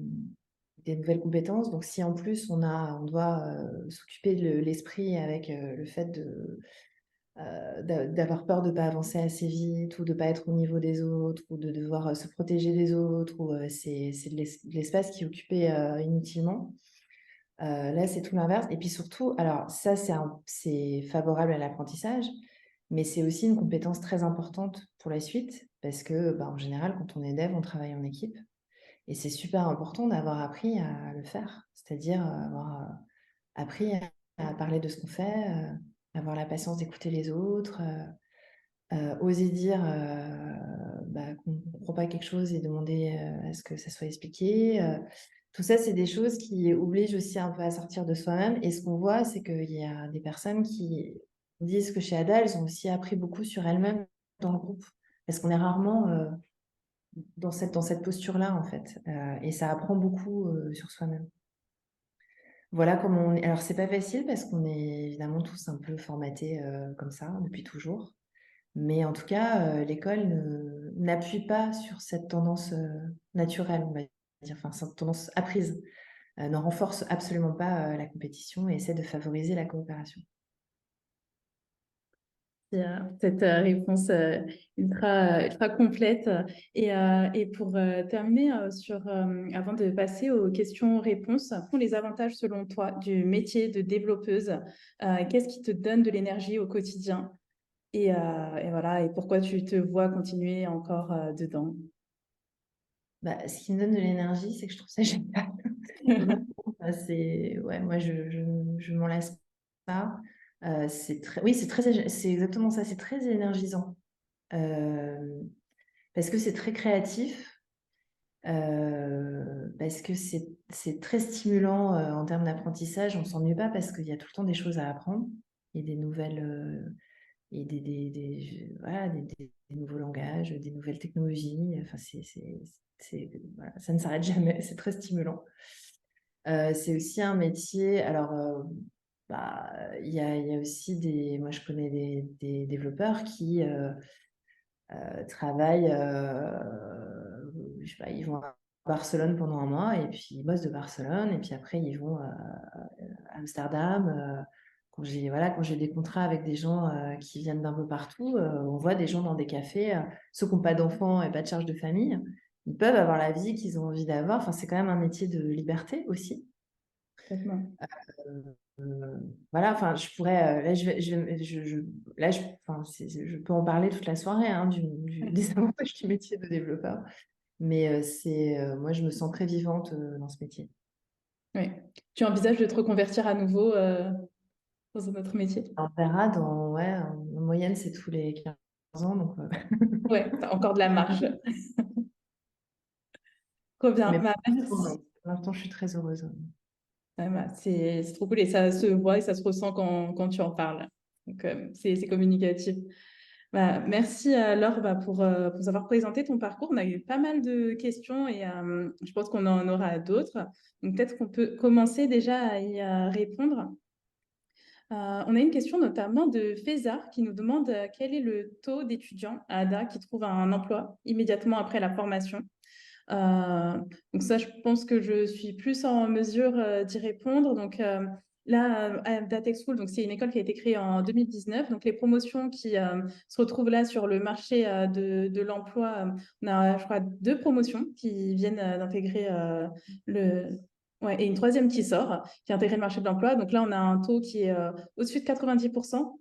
des nouvelles compétences. Donc si en plus on doit s'occuper de l'esprit avec le fait d'avoir peur de ne pas avancer assez vite ou de ne pas être au niveau des autres ou de devoir se protéger des autres, ou c'est de l'espace qui est occupé inutilement. Là, c'est tout l'inverse. Et puis surtout, alors ça, c'est favorable à l'apprentissage, mais c'est aussi une compétence très importante pour la suite parce que, bah, en général, quand on est dev, on travaille en équipe. Et c'est super important d'avoir appris à le faire, c'est-à-dire avoir appris à parler de ce qu'on fait, avoir la patience d'écouter les autres, oser dire bah, qu'on ne comprend pas quelque chose et demander à ce que ça soit expliqué. Tout ça, c'est des choses qui obligent aussi un peu à sortir de soi-même. Et ce qu'on voit, c'est qu'il y a des personnes qui disent que chez Ada, elles ont aussi appris beaucoup sur elles-mêmes dans le groupe. Parce qu'on est rarement dans cette posture-là, en fait. Et ça apprend beaucoup sur soi-même. Voilà comment on est. Alors, c'est pas facile parce qu'on est évidemment tous un peu formatés comme ça depuis toujours. Mais en tout cas, l'école n'appuie pas sur cette tendance naturelle, on va dire, enfin, cette tendance apprise, ne renforce absolument pas la compétition et essaie de favoriser la coopération. Cette réponse ultra complète. Et pour terminer, avant de passer aux questions-réponses, quels sont les avantages selon toi du métier de développeuse? Qu'est-ce qui te donne de l'énergie au quotidien? Et voilà, et pourquoi tu te vois continuer encore dedans? Bah, ce qui me donne de l'énergie, c'est que je trouve ça génial. Vraiment, ouais, moi, je m'en lasse pas. Oui, c'est exactement ça, c'est très énergisant. Parce que c'est très créatif, parce que c'est très stimulant en termes d'apprentissage. On ne s'ennuie pas parce qu'il y a tout le temps des choses à apprendre et des nouvelles, et voilà, des nouveaux langages, des nouvelles technologies. Enfin, voilà, ça ne s'arrête jamais, c'est très stimulant. C'est aussi un métier, alors bah, il y a aussi moi je connais des développeurs qui travaillent, je sais pas, ils vont à Barcelone pendant un mois et puis ils bossent de Barcelone et puis après ils vont à Amsterdam. Quand j'ai des contrats avec des gens qui viennent d'un peu partout, on voit des gens dans des cafés, ceux qui n'ont pas d'enfants et pas de charge de famille, ils peuvent avoir la vie qu'ils ont envie d'avoir. Enfin, c'est quand même un métier de liberté aussi. Complètement. Voilà, enfin, je pourrais, là, là, enfin, je peux en parler toute la soirée hein, des avantages du métier de développeur, mais moi, je me sens très vivante dans ce métier. Oui. Tu envisages de te reconvertir à nouveau dans un autre métier? On verra ouais, en moyenne, c'est tous les 15 ans, donc, Ouais, t'as encore de la marge. Trop bien. mais Bah, pour merci. l'instant, je suis très heureuse. Ouais, bah, c'est trop cool et ça se voit et ça se ressent quand tu en parles. Donc, c'est communicatif. Bah, merci Laure pour nous avoir présenté ton parcours. On a eu pas mal de questions et je pense qu'on en aura d'autres. Donc peut-être qu'on peut commencer déjà à y répondre. On a une question notamment de Fésar qui nous demande quel est le taux d'étudiants à ADA qui trouvent un emploi immédiatement après la formation. Donc ça, je pense que je suis plus en mesure d'y répondre. Donc là, à Datex School, donc c'est une école qui a été créée en 2019. Donc les promotions qui se retrouvent là sur le marché de l'emploi, on a, je crois, 2 promotions qui viennent d'intégrer le... Ouais, et une troisième qui sort, qui a intégré le marché de l'emploi. Donc là, on a un taux qui est au-dessus de 90%.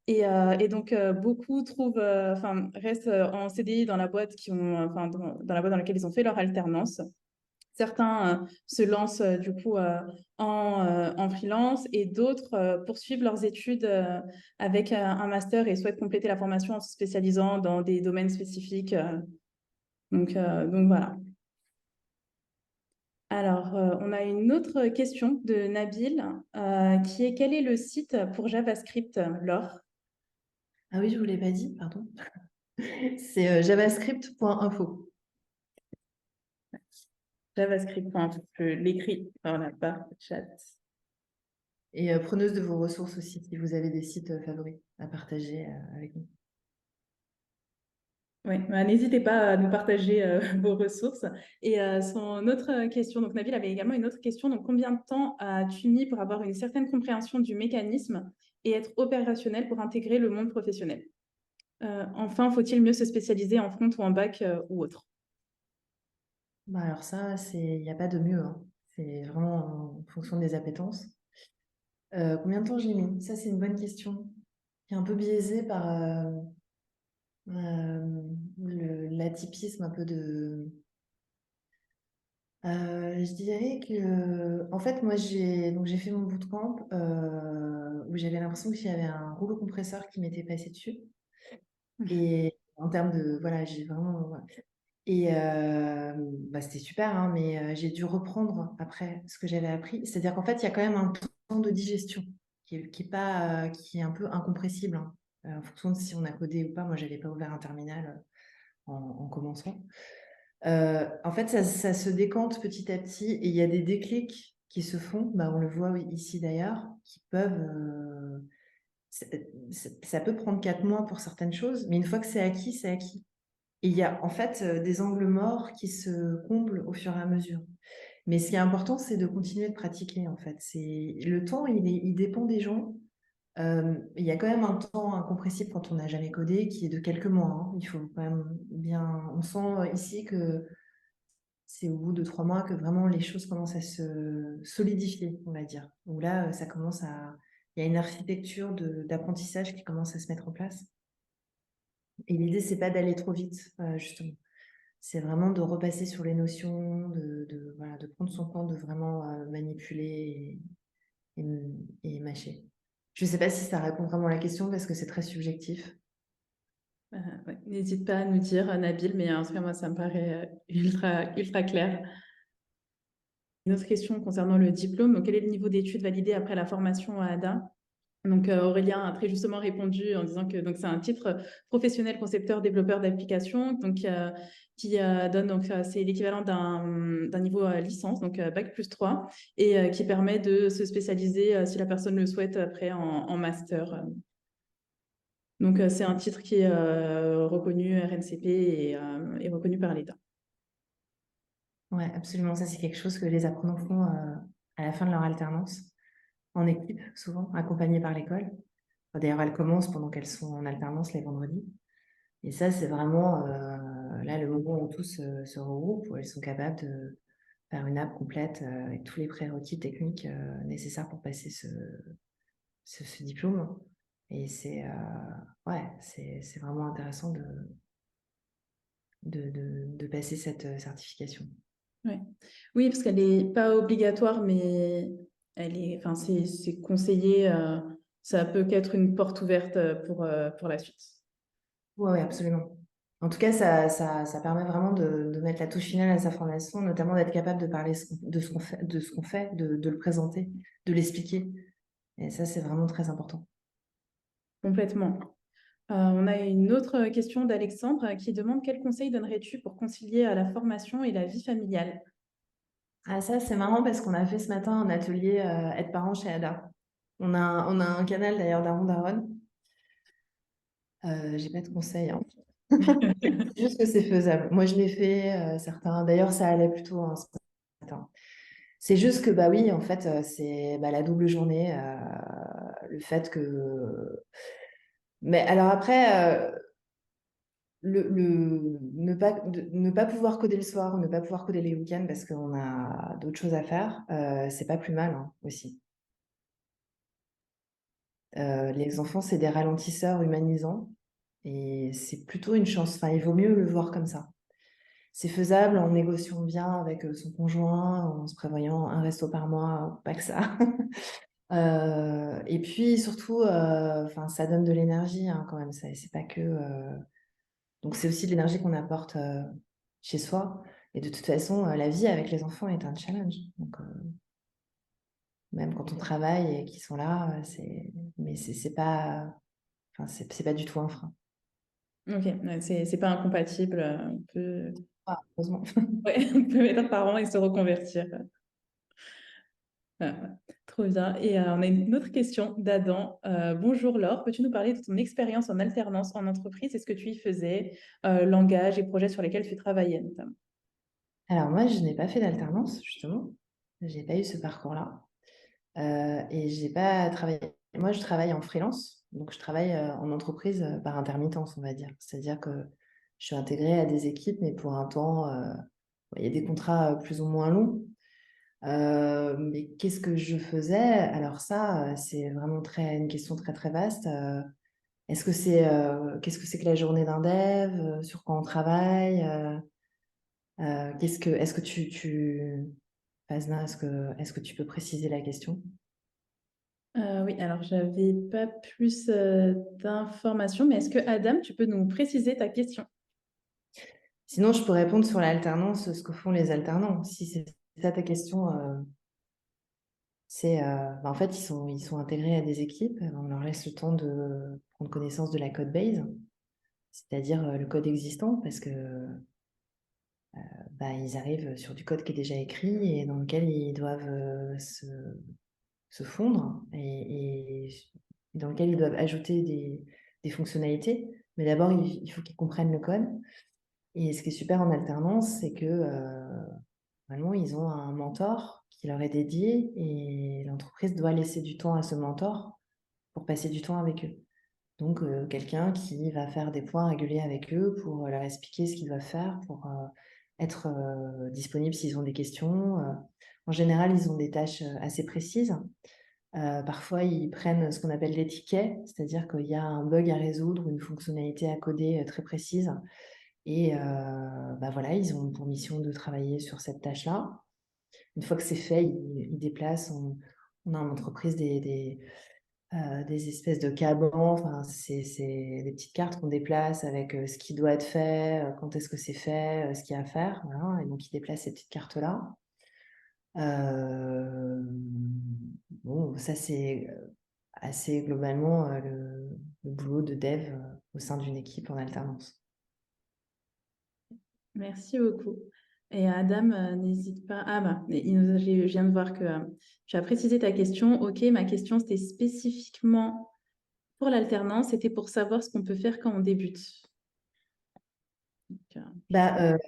Et donc, beaucoup trouvent, enfin, restent en CDI dans la boîte dans la boîte dans laquelle ils ont fait leur alternance. Certains se lancent du coup en freelance et d'autres poursuivent leurs études avec un master et souhaitent compléter la formation en se spécialisant dans des domaines spécifiques. Donc voilà. Alors, on a une autre question de Nabil qui est: quel est le site pour JavaScript, Laure? Ah oui, je ne vous l'ai pas dit, pardon. C'est javascript.info. JavaScript, je l'écris dans la barre de chat. Et preneuse de vos ressources aussi, si vous avez des sites favoris à partager avec nous. Oui, n'hésitez pas à nous partager vos ressources. Et son autre question, donc Nabil avait également une autre question. Donc, combien de temps as-tu mis pour avoir une certaine compréhension du mécanisme et être opérationnel pour intégrer le monde professionnel? Enfin, faut-il mieux se spécialiser en front ou en back ou autre? Bah alors ça, il n'y a pas de mieux, hein. C'est vraiment en fonction des appétences. Combien de temps j'ai mis? Ça, c'est une bonne question, qui est un peu biaisée par l'atypisme un peu de... je dirais que, en fait, moi, j'ai fait mon bootcamp où j'avais l'impression qu'il y avait un rouleau compresseur qui m'était passé dessus. Et en termes de, voilà, j'ai vraiment... voilà. Et bah, c'était super, hein, mais j'ai dû reprendre après ce que j'avais appris. C'est-à-dire qu'en fait, il y a quand même un temps de digestion qui est un peu incompressible, hein, en fonction de si on a codé ou pas. Moi, j'avais pas ouvert un terminal en commençant. En fait, ça se décante petit à petit et il y a des déclics qui se font. Bah, on le voit ici d'ailleurs, qui peuvent. Ça ça peut prendre 4 mois pour certaines choses, mais une fois que c'est acquis, c'est acquis. Et il y a en fait des angles morts qui se comblent au fur et à mesure. Mais ce qui est important, c'est de continuer de pratiquer en fait. Le temps, il dépend des gens. Il y a quand même un temps incompressible quand on n'a jamais codé, qui est de quelques mois, hein. Il faut quand même bien. On sent ici que c'est au bout de 3 mois que vraiment les choses commencent à se solidifier, on va dire. Où là, ça commence à. Il y a une architecture d'apprentissage qui commence à se mettre en place. Et l'idée, c'est pas d'aller trop vite, justement. C'est vraiment de repasser sur les notions, voilà, de prendre son temps, de vraiment manipuler et mâcher. Je ne sais pas si ça répond vraiment à la question parce que c'est très subjectif. Ouais. N'hésite pas à nous dire, Nabil, mais en tout cas, moi, ça me paraît ultra clair. Une autre question concernant le diplôme. Donc, quel est le niveau d'études validé après la formation à ADA? Donc, Aurélien a très justement répondu en disant que c'est un titre professionnel concepteur développeur d'applications, donc qui donne donc c'est l'équivalent d'un niveau licence, donc bac+3, et qui permet de se spécialiser si la personne le souhaite après en master. Donc, c'est un titre qui est reconnu RNCP et reconnu par l'État. Oui, absolument. Ça, c'est quelque chose que les apprenants font à la fin de leur alternance, en équipe, souvent, accompagnés par l'école. D'ailleurs, elles commencent pendant qu'elles sont en alternance les vendredis. Et ça, c'est vraiment là le moment où tous se regroupent, où elles sont capables de faire une app complète avec tous les prérequis techniques nécessaires pour passer ce diplôme. Et c'est vraiment intéressant de passer cette certification. Ouais. Oui, parce qu'elle n'est pas obligatoire, mais enfin, c'est conseillé. Ça peut qu'être une porte ouverte pour la suite. Oui, absolument. En tout cas, ça permet vraiment de mettre la touche finale à sa formation, notamment d'être capable de parler de ce qu'on fait, de le présenter, de l'expliquer. Et ça, c'est vraiment très important. Complètement. On a une autre question d'Alexandre qui demande: quel conseil donnerais-tu pour concilier la formation et la vie familiale? Ah, ça, c'est marrant parce qu'on a fait ce matin un atelier Être parent chez Ada. On a un canal d'ailleurs d'Aaron Daron. J'ai pas de conseils, hein. C'est juste que c'est faisable. Moi, je l'ai fait, certains. D'ailleurs, ça allait plutôt hein, ce matin. C'est juste que, bah oui, en fait, c'est bah, la double journée. Le fait que. Mais alors après, ne pas pouvoir coder le soir ou ne pas pouvoir coder les week-ends parce qu'on a d'autres choses à faire, c'est pas plus mal hein, aussi. Les enfants, c'est des ralentisseurs humanisants et c'est plutôt une chance. Enfin, il vaut mieux le voir comme ça. C'est faisable en négociant bien avec son conjoint, en se prévoyant un resto par mois, pas que ça. Et puis surtout, enfin, ça donne de l'énergie hein, quand même. C'est pas que. Donc c'est aussi de l'énergie qu'on apporte chez soi. Et de toute façon, la vie avec les enfants est un challenge. Donc même quand on travaille et qu'ils sont là, mais c'est pas, enfin, c'est pas du tout un frein. Ok, ouais, c'est pas incompatible. On peut, Ah, heureusement. ouais, on peut être parent et se reconvertir. Ah, trop bien. Et on a une autre question d'Adam. Bonjour Laure, peux-tu nous parler de ton expérience en alternance en entreprise et ce que tu y faisais, langage et projets sur lesquels tu travaillais notamment? Alors moi, je n'ai pas fait d'alternance, justement. J'ai pas eu ce parcours-là. Et j'ai pas travaillé. Moi, je travaille en freelance, donc je travaille en entreprise par intermittence, on va dire. C'est-à-dire que je suis intégrée à des équipes, mais pour un temps, il y a des contrats plus ou moins longs. Mais qu'est-ce que je faisais? Alors ça, c'est vraiment une question très très vaste. Qu'est-ce que c'est que la journée d'un dev? Sur quoi on travaille? Est-ce que Fazna, est-ce que tu peux préciser la question? Oui, alors j'avais pas plus d'informations, mais est-ce que Adam, tu peux nous préciser ta question? Sinon, je peux répondre sur l'alternance, ce que font les alternants. Si c'est ça ta question, en fait, ils sont intégrés à des équipes. On leur laisse le temps de prendre connaissance de la code base, c'est-à-dire le code existant, parce que bah, ils arrivent sur du code qui est déjà écrit et dans lequel ils doivent se fondre et dans lequel ils doivent ajouter des fonctionnalités. Mais d'abord, il faut qu'ils comprennent le code. Et ce qui est super en alternance, c'est que vraiment, ils ont un mentor qui leur est dédié et l'entreprise doit laisser du temps à ce mentor pour passer du temps avec eux. Donc, quelqu'un qui va faire des points réguliers avec eux pour leur expliquer ce qu'ils doivent faire, pour être disponible s'ils ont des questions. En général, ils ont des tâches assez précises. Parfois, ils prennent ce qu'on appelle des tickets, c'est-à-dire qu'il y a un bug à résoudre, une fonctionnalité à coder très précise. Et bah voilà, ils ont pour mission de travailler sur cette tâche-là. Une fois que c'est fait, ils déplacent. On a en entreprise des espèces de cabans, enfin, c'est des petites cartes qu'on déplace avec ce qui doit être fait, quand est-ce que c'est fait, ce qu'il y a à faire. Voilà. Et donc, ils déplacent ces petites cartes-là. Euh, bon, ça, c'est assez globalement le boulot de dev au sein d'une équipe en alternance. Merci beaucoup. Et Adam, n'hésite pas. Ah bah, je viens de voir que tu as précisé ta question. Ok, ma question, c'était spécifiquement pour l'alternance, c'était pour savoir ce qu'on peut faire quand on débute. Donc, Bah,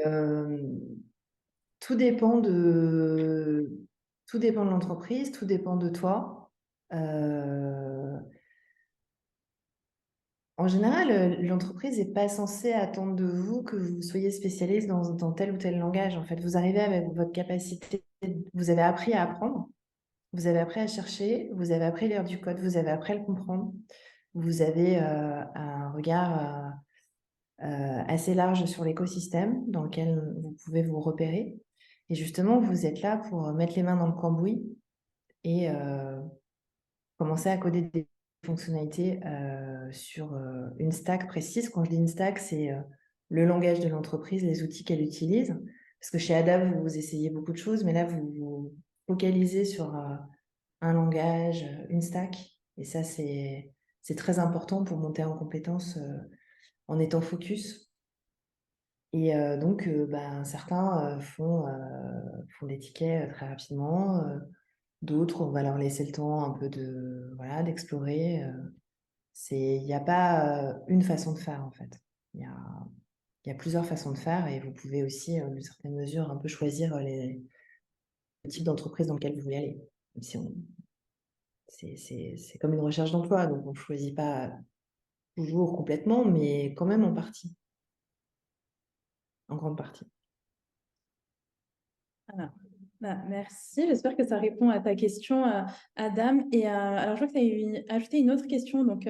tout dépend tout dépend de l'entreprise, tout dépend de toi. Euh, En général, l'entreprise n'est pas censée attendre de vous que vous soyez spécialiste dans tel ou tel langage. En fait, vous arrivez avec votre capacité, vous avez appris à apprendre, vous avez appris à chercher, vous avez appris à lire du code, vous avez appris à le comprendre. Vous avez un regard assez large sur l'écosystème dans lequel vous pouvez vous repérer. Et justement, vous êtes là pour mettre les mains dans le cambouis et commencer à coder des fonctionnalités sur une stack précise. Quand je dis une stack, c'est le langage de l'entreprise, les outils qu'elle utilise. Parce que chez Ada, vous essayez beaucoup de choses, mais là, vous vous focalisez sur un langage, une stack. Et ça, c'est très important pour monter en compétence en étant focus. Et donc, ben, certains font des tickets très rapidement. D'autres, on va leur laisser le temps un peu voilà, d'explorer. Il n'y a pas une façon de faire, en fait. il y a plusieurs façons de faire et vous pouvez aussi, d'une certaine mesure, un peu choisir le type d'entreprise dans lequel vous voulez aller. Même si c'est comme une recherche d'emploi, donc on ne choisit pas toujours complètement, mais quand même en partie, en grande partie. Alors, merci, j'espère que ça répond à ta question, Adam. Et alors, je vois que tu as ajouté une autre question. Donc,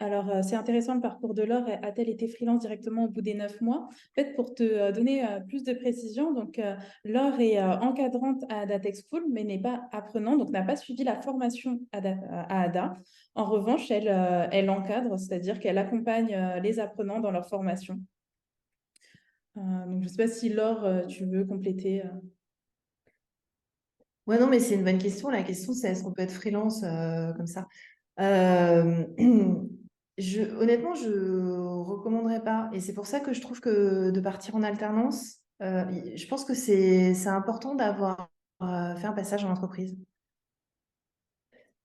c'est intéressant le parcours de Laure. A-t-elle été freelance directement au bout des 9 mois? En fait, pour te donner plus de précision, donc, Laure est encadrante à Ada Tech School, mais n'est pas apprenante, donc n'a pas suivi la formation à Ada. En revanche, elle encadre, c'est-à-dire qu'elle accompagne les apprenants dans leur formation. Donc, je ne sais pas si Laure, tu veux compléter. Ouais, non, mais c'est une bonne question. La question, c'est est-ce qu'on peut être freelance comme ça? Euh, Honnêtement, je recommanderais pas. Et c'est pour ça que je trouve que de partir en alternance, je pense que c'est important d'avoir fait un passage en entreprise.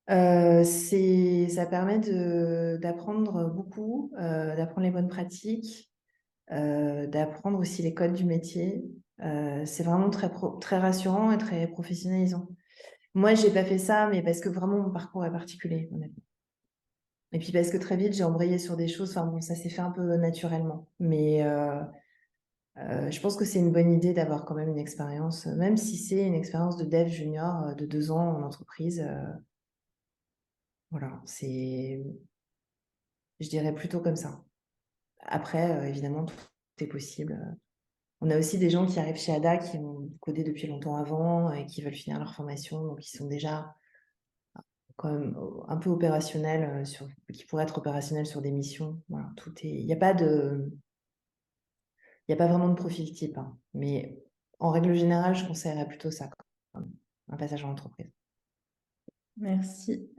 Ça permet d'apprendre beaucoup, d'apprendre les bonnes pratiques, d'apprendre aussi les codes du métier. C'est vraiment très rassurant et très professionnalisant. Moi, j'ai pas fait ça, mais parce que vraiment mon parcours est particulier, honnêtement. Et puis parce que très vite, j'ai embrayé sur des choses. Enfin bon, ça s'est fait un peu naturellement. Mais je pense que c'est une bonne idée d'avoir quand même une expérience, même si c'est une expérience de dev junior de 2 ans en entreprise. Voilà, je dirais plutôt comme ça. Après, évidemment, tout est possible. On a aussi des gens qui arrivent chez Ada qui ont codé depuis longtemps avant et qui veulent finir leur formation, donc ils sont déjà quand même un peu opérationnels qui pourraient être opérationnels sur des missions. Voilà, il n'y a pas vraiment de profil type, hein. Mais en règle générale, je conseillerais plutôt ça, comme un passage en entreprise. Merci.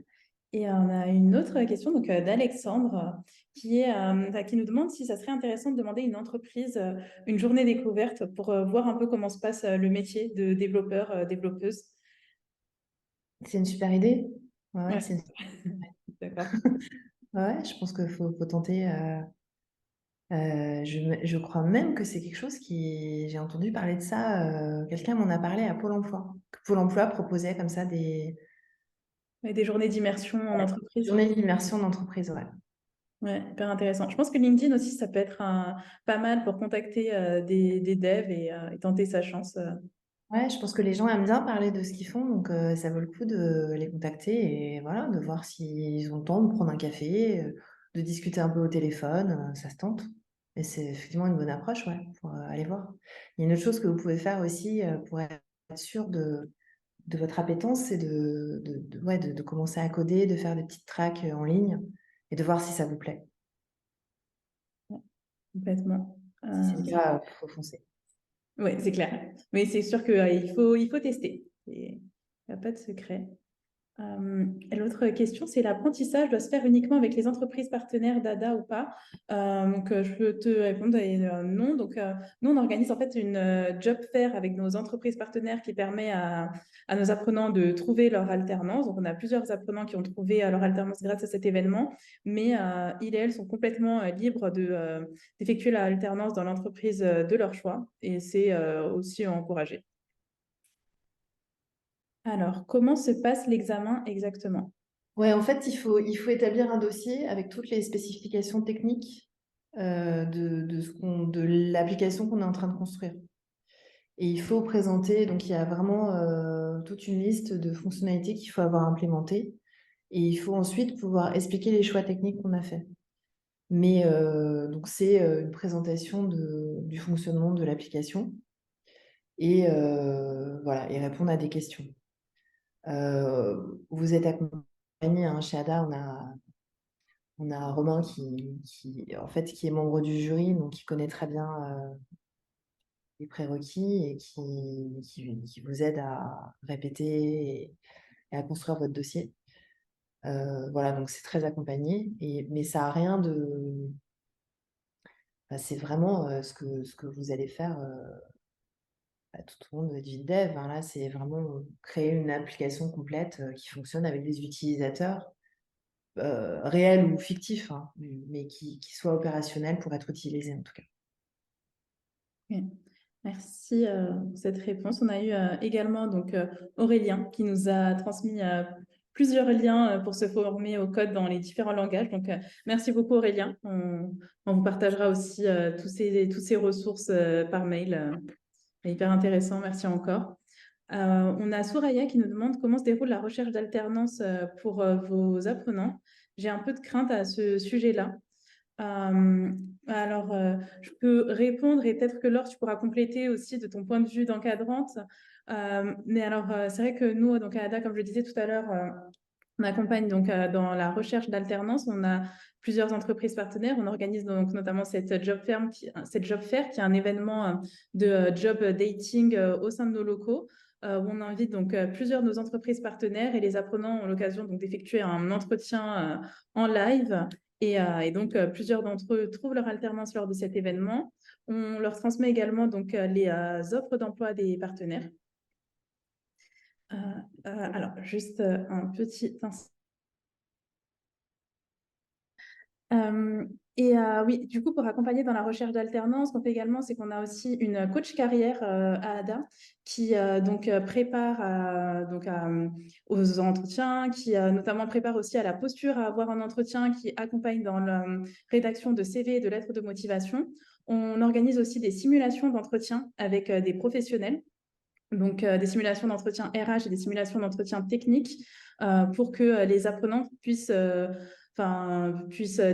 Et on a une autre question donc, d'Alexandre qui nous demande si ça serait intéressant de demander une entreprise une journée découverte pour voir un peu comment se passe le métier de développeur, développeuse. C'est une super idée. Ouais, Ouais, d'accord. ouais, je pense qu'il faut tenter. Je crois même que c'est quelque chose j'ai entendu parler de ça. Quelqu'un m'en a parlé à Pôle emploi. Que Pôle emploi proposait comme ça des Ouais, des journées d'immersion en entreprise. journées d'immersion d'entreprise. Ouais. Ouais, hyper intéressant. Je pense que LinkedIn aussi, ça peut être pas mal pour contacter des devs et tenter sa chance. Ouais, je pense que les gens aiment bien parler de ce qu'ils font, donc ça vaut le coup de les contacter et voilà, de voir s'ils ont le temps de prendre un café, de discuter un peu au téléphone, ça se tente. Et c'est effectivement une bonne approche, ouais, pour aller voir. Il y a une autre chose que vous pouvez faire aussi pour être sûr de votre appétence, c'est ouais, de commencer à coder, de faire des petites tracks en ligne et de voir si ça vous plaît. Complètement. Si c'est le cas, il faut foncer. Oui, c'est clair. Mais c'est sûr qu'il il faut tester. Il n'y a pas de secret. L'autre question, c'est l'apprentissage doit se faire uniquement avec les entreprises partenaires d'ADA ou pas? Je peux te répondre non. Donc, nous, on organise en fait une job fair avec nos entreprises partenaires qui permet à nos apprenants de trouver leur alternance. Donc, on a plusieurs apprenants qui ont trouvé leur alternance grâce à cet événement, mais ils et elles sont complètement libres d'effectuer l'alternance dans l'entreprise de leur choix et c'est aussi encouragé. Alors, comment se passe l'examen exactement? Ouais, en fait, il faut établir un dossier avec toutes les spécifications techniques de l'application qu'on est en train de construire. Et il faut présenter, donc il y a vraiment toute une liste de fonctionnalités qu'il faut avoir implémentées. Et il faut ensuite pouvoir expliquer les choix techniques qu'on a faits. Mais donc c'est une présentation du fonctionnement de l'application et voilà, et répondre à des questions. Vous êtes accompagné, hein, chez Ada, on a Romain en fait, qui est membre du jury, donc qui connaît très bien les prérequis et qui vous aide à répéter et à construire votre dossier. Voilà, donc c'est très accompagné, mais ça n'a rien de. Enfin, c'est vraiment ce que vous allez faire tout au long de votre vie de dev, hein. Là, c'est vraiment créer une application complète qui fonctionne avec des utilisateurs réel ou fictif, hein, mais qui soit opérationnel pour être utilisé en tout cas. Ok. Merci pour cette réponse. On a eu également donc, Aurélien qui nous a transmis plusieurs liens pour se former au code dans les différents langages. Donc, merci beaucoup Aurélien. On vous partagera aussi toutes ces ressources par mail. Hyper intéressant, merci encore. On a Souraya qui nous demande comment se déroule la recherche d'alternance pour vos apprenants. J'ai un peu de crainte à ce sujet-là. Alors, je peux répondre et peut-être que Laure, tu pourras compléter aussi de ton point de vue d'encadrante. Mais alors, c'est vrai que nous, donc à ADA, comme je le disais tout à l'heure, on accompagne donc dans la recherche d'alternance. On a plusieurs entreprises partenaires. On organise donc notamment cette job fair qui est un événement de job dating au sein de nos locaux. Où on invite donc plusieurs de nos entreprises partenaires et les apprenants ont l'occasion donc d'effectuer un entretien en live. Et donc, plusieurs d'entre eux trouvent leur alternance lors de cet événement. On leur transmet également donc, les offres d'emploi des partenaires. Alors, juste un petit instant. Oui, du coup, pour accompagner dans la recherche d'alternance, qu'on fait également, c'est qu'on a aussi une coach carrière à ADA qui donc prépare aux entretiens, qui notamment prépare aussi à la posture à avoir un entretien, qui accompagne dans la rédaction de CV et de lettres de motivation. On organise aussi des simulations d'entretien avec des professionnels. Donc, des simulations d'entretien RH et des simulations d'entretien technique pour que les apprenants puissent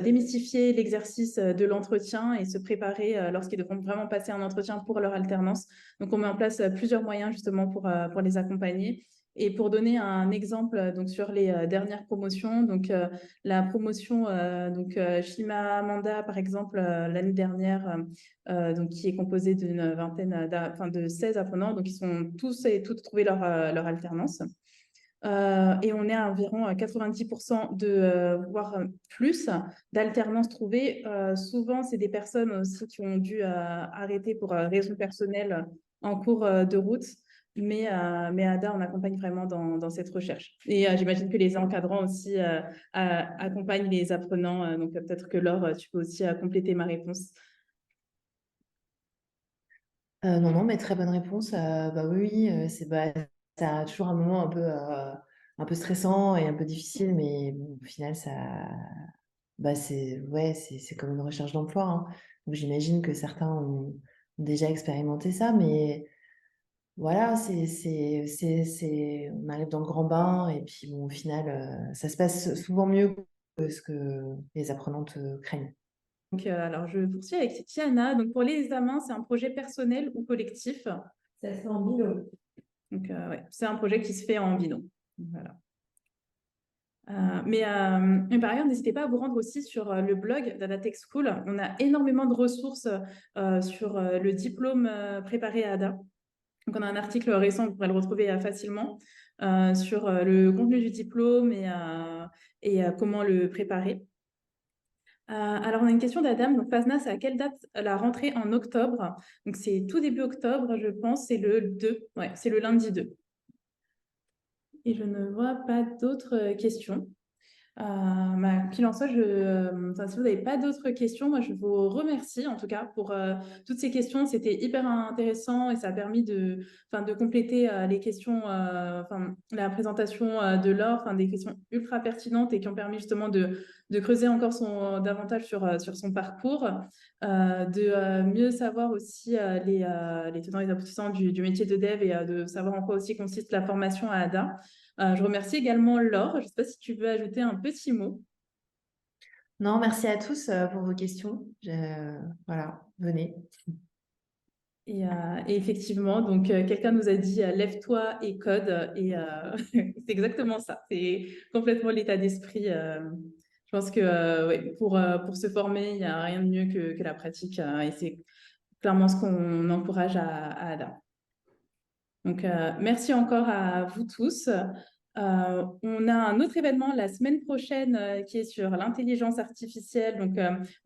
démystifier l'exercice de l'entretien et se préparer lorsqu'ils devront vraiment passer un entretien pour leur alternance. Donc, on met en place plusieurs moyens justement pour les accompagner. Et pour donner un exemple donc, sur les dernières promotions, donc la promotion Shima Amanda, par exemple, l'année dernière, donc, qui est composée d'une vingtaine, de 16 apprenants, donc ils sont tous et toutes trouvé leur alternance. Et on est à environ 90% voire plus d'alternance trouvée. Souvent, c'est des personnes aussi qui ont dû arrêter pour raisons personnelles en cours de route. Mais ADA, on accompagne vraiment dans cette recherche. Et j'imagine que les encadrants aussi accompagnent les apprenants. Donc, peut-être que Laure, tu peux aussi compléter ma réponse. Non, mais très bonne réponse. Bah oui, ça a toujours un moment un peu stressant et un peu difficile, mais bon, au final, c'est comme une recherche d'emploi, hein. Donc j'imagine que certains ont déjà expérimenté ça, mais voilà, on arrive dans le grand bain et puis bon, au final, ça se passe souvent mieux que ce que les apprenantes craignent. Donc, alors, je poursuis avec Tiana. Donc, pour les examens, c'est un projet personnel ou collectif? Ça se fait en binôme. Donc, ouais, c'est un projet qui se fait en binôme. Voilà. Mais par ailleurs, n'hésitez pas à vous rendre aussi sur le blog d'AdaTech School. On a énormément de ressources sur le diplôme préparé à ADA. Donc, on a un article récent, vous pourrez le retrouver facilement, sur le contenu du diplôme et comment le préparer. Alors, on a une question d'Adam. Donc, Fazna, c'est à quelle date la rentrée en octobre? Donc, c'est tout début octobre, je pense. C'est le 2. Ouais, c'est le lundi 2. Et je ne vois pas d'autres questions. Qu'il en soit, si vous n'avez pas d'autres questions, moi je vous remercie en tout cas pour toutes ces questions. C'était hyper intéressant et ça a permis de compléter les questions, la présentation de Laure, des questions ultra pertinentes et qui ont permis justement de creuser encore davantage sur son parcours, de mieux savoir aussi les tenants et les aboutissants du métier de dev et de savoir en quoi aussi consiste la formation à ADA. Je remercie également Laure. Je ne sais pas si tu veux ajouter un petit mot. Non, merci à tous pour vos questions. Voilà, venez. Et effectivement, donc quelqu'un nous a dit lève-toi et code. Et c'est exactement ça. C'est complètement l'état d'esprit. Je pense que ouais, pour se former, il n'y a rien de mieux que la pratique. Et c'est clairement ce qu'on encourage à Ada. Donc, merci encore à vous tous. On a un autre événement la semaine prochaine qui est sur l'intelligence artificielle. Donc,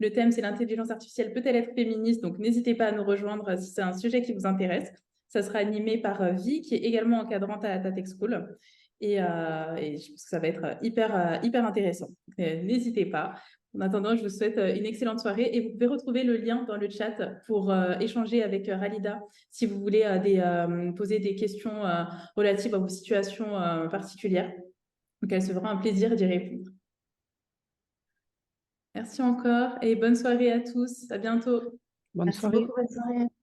le thème, c'est l'intelligence artificielle peut-elle être féministe? Donc, n'hésitez pas à nous rejoindre si c'est un sujet qui vous intéresse. Ça sera animé par Vi, qui est également encadrante à Tech School. et je pense que ça va être hyper intéressant. N'hésitez pas. En attendant, je vous souhaite une excellente soirée et vous pouvez retrouver le lien dans le chat pour échanger avec Ralida si vous voulez poser des questions relatives à vos situations particulières. Donc, elle se fera un plaisir d'y répondre. Merci encore et bonne soirée à tous. À bientôt. Bonne Merci soirée. beaucoup, bonne soirée.